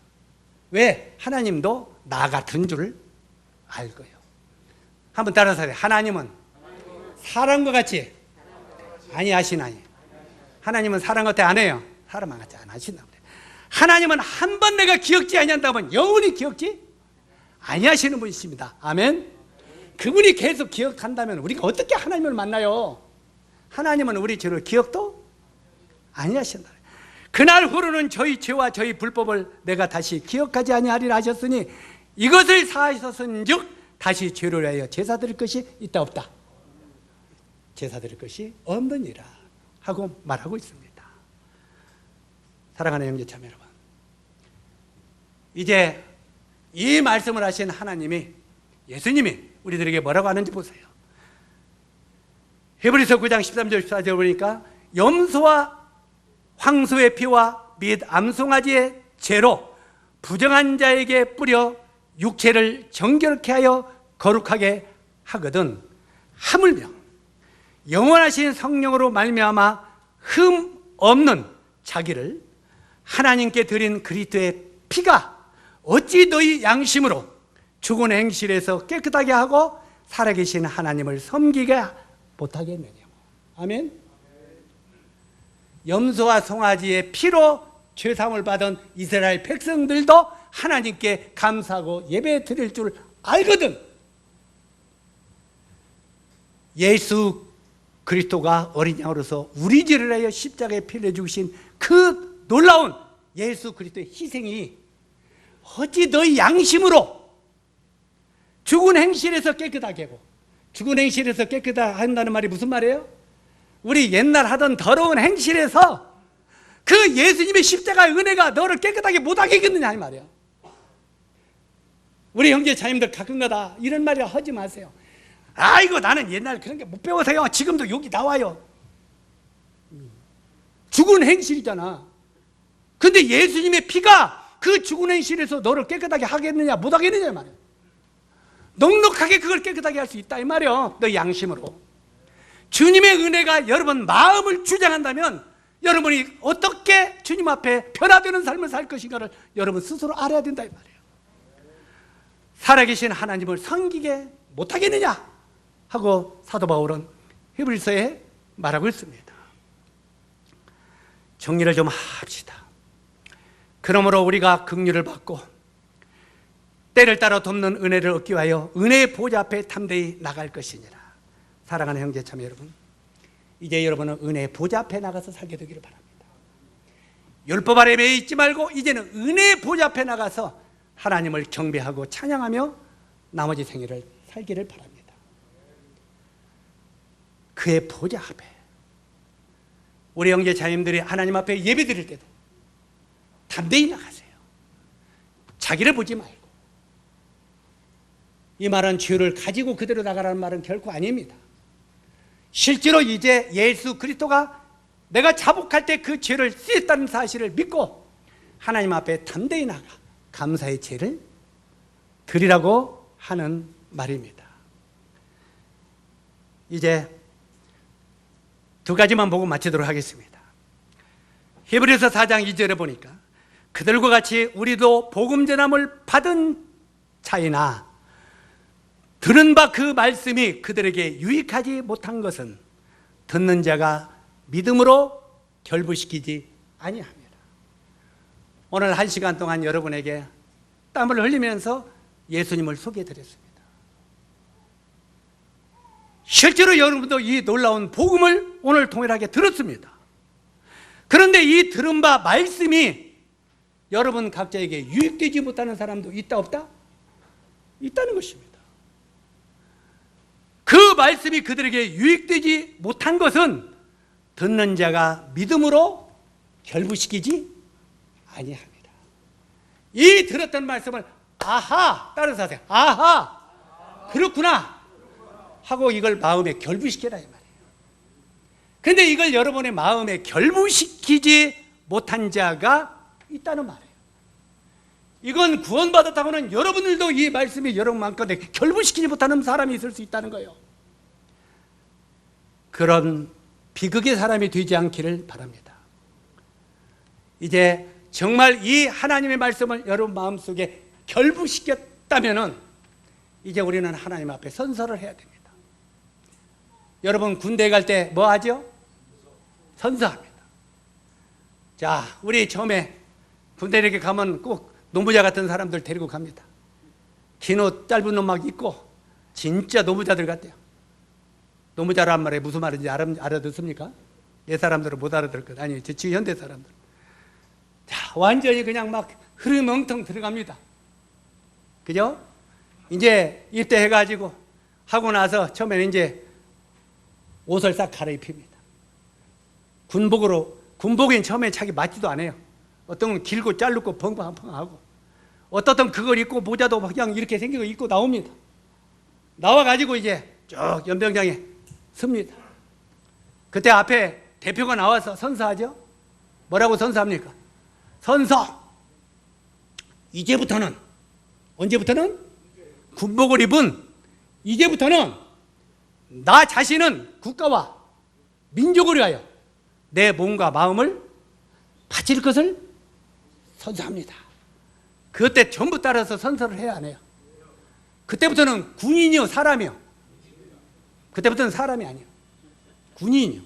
왜? 하나님도 나 같은 줄 알고요. 한번 따라서 해요. 하나님은 사람과 같이 아니하시나니. 하나님은 사람 같아 안 해요. 사람과 같이 안 하신다. 하나님은 한 번 내가 기억지 아니한다면 영원히 기억지 아니하시는 분이십니다. 아멘. 그분이 계속 기억한다면 우리가 어떻게 하나님을 만나요? 하나님은 우리 죄를 기억도 아니하신다. 그날 후로는 저희 죄와 저희 불법을 내가 다시 기억하지 아니하리라 하셨으니 이것을 사하셨은즉 다시 죄를 위하여 제사 드릴 것이 있다 없다. 제사 드릴 것이 없느니라 하고 말하고 있습니다. 사랑하는 형제자매 여러분, 이제 이 말씀을 하신 하나님이, 예수님이 우리들에게 뭐라고 하는지 보세요. 히브리서 9장 13절 14절 보니까 염소와 황소의 피와 및 암송아지의 죄로 부정한 자에게 뿌려 육체를 정결케 하여 거룩하게 하거든 하물며 영원하신 성령으로 말미암아 흠 없는 자기를 하나님께 드린 그리스도의 피가 어찌 너희 양심으로 죽은 행실에서 깨끗하게 하고 살아계신 하나님을 섬기게 못하겠느냐고. 아멘. 염소와 송아지의 피로 죄사함을 받은 이스라엘 백성들도 하나님께 감사하고 예배 드릴 줄 알거든. 예수 그리스도가 어린 양으로서 우리 죄를 위하여 십자가에 피를 내주신 그 놀라운 예수 그리스도의 희생이 어찌 너희 양심으로 죽은 행실에서 깨끗하게 하고, 죽은 행실에서 깨끗하게 한다는 말이 무슨 말이에요? 우리 옛날 하던 더러운 행실에서 그 예수님의 십자가의 은혜가 너를 깨끗하게 못하게 하겠느냐 이 말이에요. 우리 형제 자님들 가끔가다 이런 말이 하지 마세요. 아이고 나는 옛날 그런 게 못 배워서요. 지금도 여기 나와요. 죽은 행실이잖아. 근데 예수님의 피가 그 죽은 행실에서 너를 깨끗하게 하겠느냐 못하겠느냐 이 말이에요. 넉넉하게 그걸 깨끗하게 할 수 있다 이 말이에요. 너 양심으로. 주님의 은혜가 여러분 마음을 주장한다면 여러분이 어떻게 주님 앞에 변화되는 삶을 살 것인가를 여러분 스스로 알아야 된다 이 말이에요. 살아계신 하나님을 섬기게 못하겠느냐 하고 사도 바울은 히브리서에 말하고 있습니다. 정리를 좀 합시다. 그러므로 우리가 긍휼을 받고 때를 따라 돕는 은혜를 얻기 위하여 은혜의 보좌 앞에 담대히 나갈 것이니라. 사랑하는 형제 자매 여러분, 이제 여러분은 은혜의 보좌 앞에 나가서 살게 되기를 바랍니다. 율법 아래 매여 있지 말고 이제는 은혜의 보좌 앞에 나가서 하나님을 경배하고 찬양하며 나머지 생애를 살기를 바랍니다. 그의 보좌 앞에 우리 형제 자매들이 하나님 앞에 예배 드릴 때도 담대히 나가세요. 자기를 보지 말고. 이 말은 죄를 가지고 그대로 나가라는 말은 결코 아닙니다. 실제로 이제 예수 그리스도가 내가 자복할 때 그 죄를 씻었다는 사실을 믿고 하나님 앞에 담대히 나가 감사의 죄를 드리라고 하는 말입니다. 이제 두 가지만 보고 마치도록 하겠습니다. 히브리서 4장 2절에 보니까 그들과 같이 우리도 복음 전함을 받은 자이나 들은 바 그 말씀이 그들에게 유익하지 못한 것은 듣는 자가 믿음으로 결부시키지 아니합니다. 오늘 1시간 동안 여러분에게 땀을 흘리면서 예수님을 소개해드렸습니다. 실제로 여러분도 이 놀라운 복음을 오늘 동일하게 들었습니다. 그런데 이 들은 바 말씀이 여러분 각자에게 유익되지 못하는 사람도 있다 없다? 있다는 것입니다. 그 말씀이 그들에게 유익되지 못한 것은 듣는 자가 믿음으로 결부시키지 아니합니다. 이 들었던 말씀을 아하 따라서 하세요. 아하 그렇구나 하고 이걸 마음에 결부시켜라 이 말이에요. 그런데 이걸 여러분의 마음에 결부시키지 못한 자가 있다는 말이에요. 이건 구원받았다고는 여러분들도 이 말씀이 여러분 마음가운데 결부시키지 못하는 사람이 있을 수 있다는 거예요. 그런 비극의 사람이 되지 않기를 바랍니다. 이제 정말 이 하나님의 말씀을 여러분 마음속에 결부시켰다면은 이제 우리는 하나님 앞에 선서를 해야 됩니다. 여러분 군대 갈 때 뭐 하죠? 선서합니다. 자, 우리 처음에 군대 이렇게 가면 꼭 노무자 같은 사람들 데리고 갑니다. 긴 옷 짧은 옷 막 입고 진짜 노무자들 같대요. 노무자란 말에 무슨 말인지 알아듣습니까? 옛 사람들은 못 알아들 것. 아니, 지금 현대 사람들. 자, 완전히 그냥 막 흐름엉텅 들어갑니다. 그죠? 이제 입대해가지고 하고 나서 처음에는 이제 옷을 싹 갈아입힙니다. 군복인 처음에 자기 맞지도 않아요. 어떤 건 길고 자르고 벙벙벙하고, 어떤 건 그걸 입고 모자도 그냥 이렇게 생긴 거 입고 나옵니다. 나와가지고 이제 쭉 연병장에 섭니다. 그때 앞에 대표가 나와서 선서하죠. 뭐라고 선서합니까? 선서. 이제부터는, 언제부터는? 군복을 입은 이제부터는 나 자신은 국가와 민족을 위하여 내 몸과 마음을 바칠 것을 선서합니다. 그때 전부 따라서 선서를 해야 안 해요. 그때부터는 군인이요, 사람이요? 그때부터는 사람이 아니에요. 군인이요.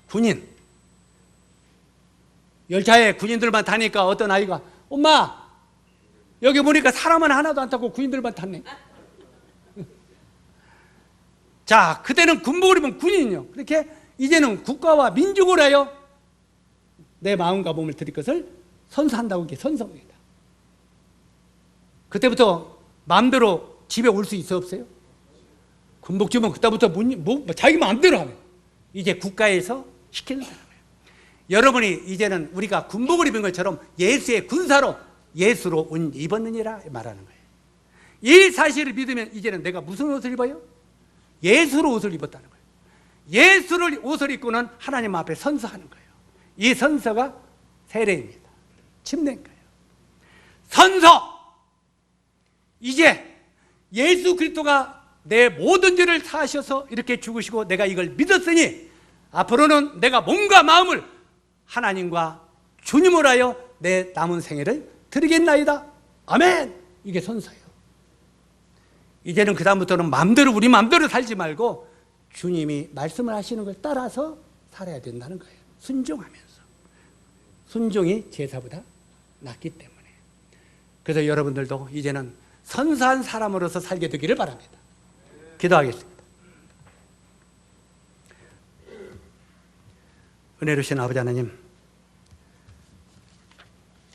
군인. 열차에 군인들만 타니까 어떤 아이가 엄마 여기 보니까 사람은 하나도 안 타고 군인들만 탔네. 자, 그때는 군복을 입은 군인이요. 그렇게 이제는 국가와 민족을 하여 내 마음과 몸을 드릴 것을 선서한다고 이게 선서입니다. 그때부터 마음대로 집에 올 수 있어 없어요? 군복 주면 그때부터 자기 마음대로 하면 이제 국가에서 시키는 사람이에요. 여러분이 이제는 우리가 군복을 입은 것처럼 예수의 군사로 예수로 옷 입었느니라 말하는 거예요. 이 사실을 믿으면 이제는 내가 무슨 옷을 입어요? 예수로 옷을 입었다는 거예요. 예수를 옷을 입고는 하나님 앞에 선서하는 거예요. 이 선서가 세례입니다. 침례인 거예요. 선서! 이제 예수 그리스도가 내 모든 죄를 사하셔서 이렇게 죽으시고 내가 이걸 믿었으니 앞으로는 내가 몸과 마음을 하나님과 주님을 하여 내 남은 생애를 드리겠나이다. 아멘. 이게 선서예요. 이제는 그 다음부터는 우리 마음대로 살지 말고 주님이 말씀을 하시는 걸 따라서 살아야 된다는 거예요. 순종하면서. 순종이 제사보다 낫기 때문에. 그래서 여러분들도 이제는 선사한 사람으로서 살게 되기를 바랍니다. 기도하겠습니다. 은혜로우신 아버지 하나님,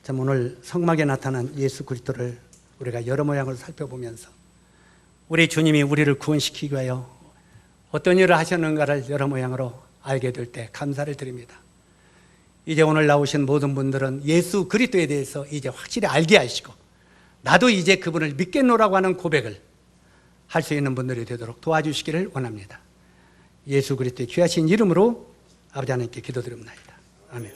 참 오늘 성막에 나타난 예수 그리스도를 우리가 여러 모양으로 살펴보면서 우리 주님이 우리를 구원시키기 위하여 어떤 일을 하셨는가를 여러 모양으로 알게 될 때 감사를 드립니다. 이제 오늘 나오신 모든 분들은 예수 그리스도에 대해서 이제 확실히 알게 하시고 나도 이제 그분을 믿겠노라고 하는 고백을 할 수 있는 분들이 되도록 도와주시기를 원합니다. 예수 그리스도의 귀하신 이름으로 아버지 하나님께 기도드립니다. 아멘.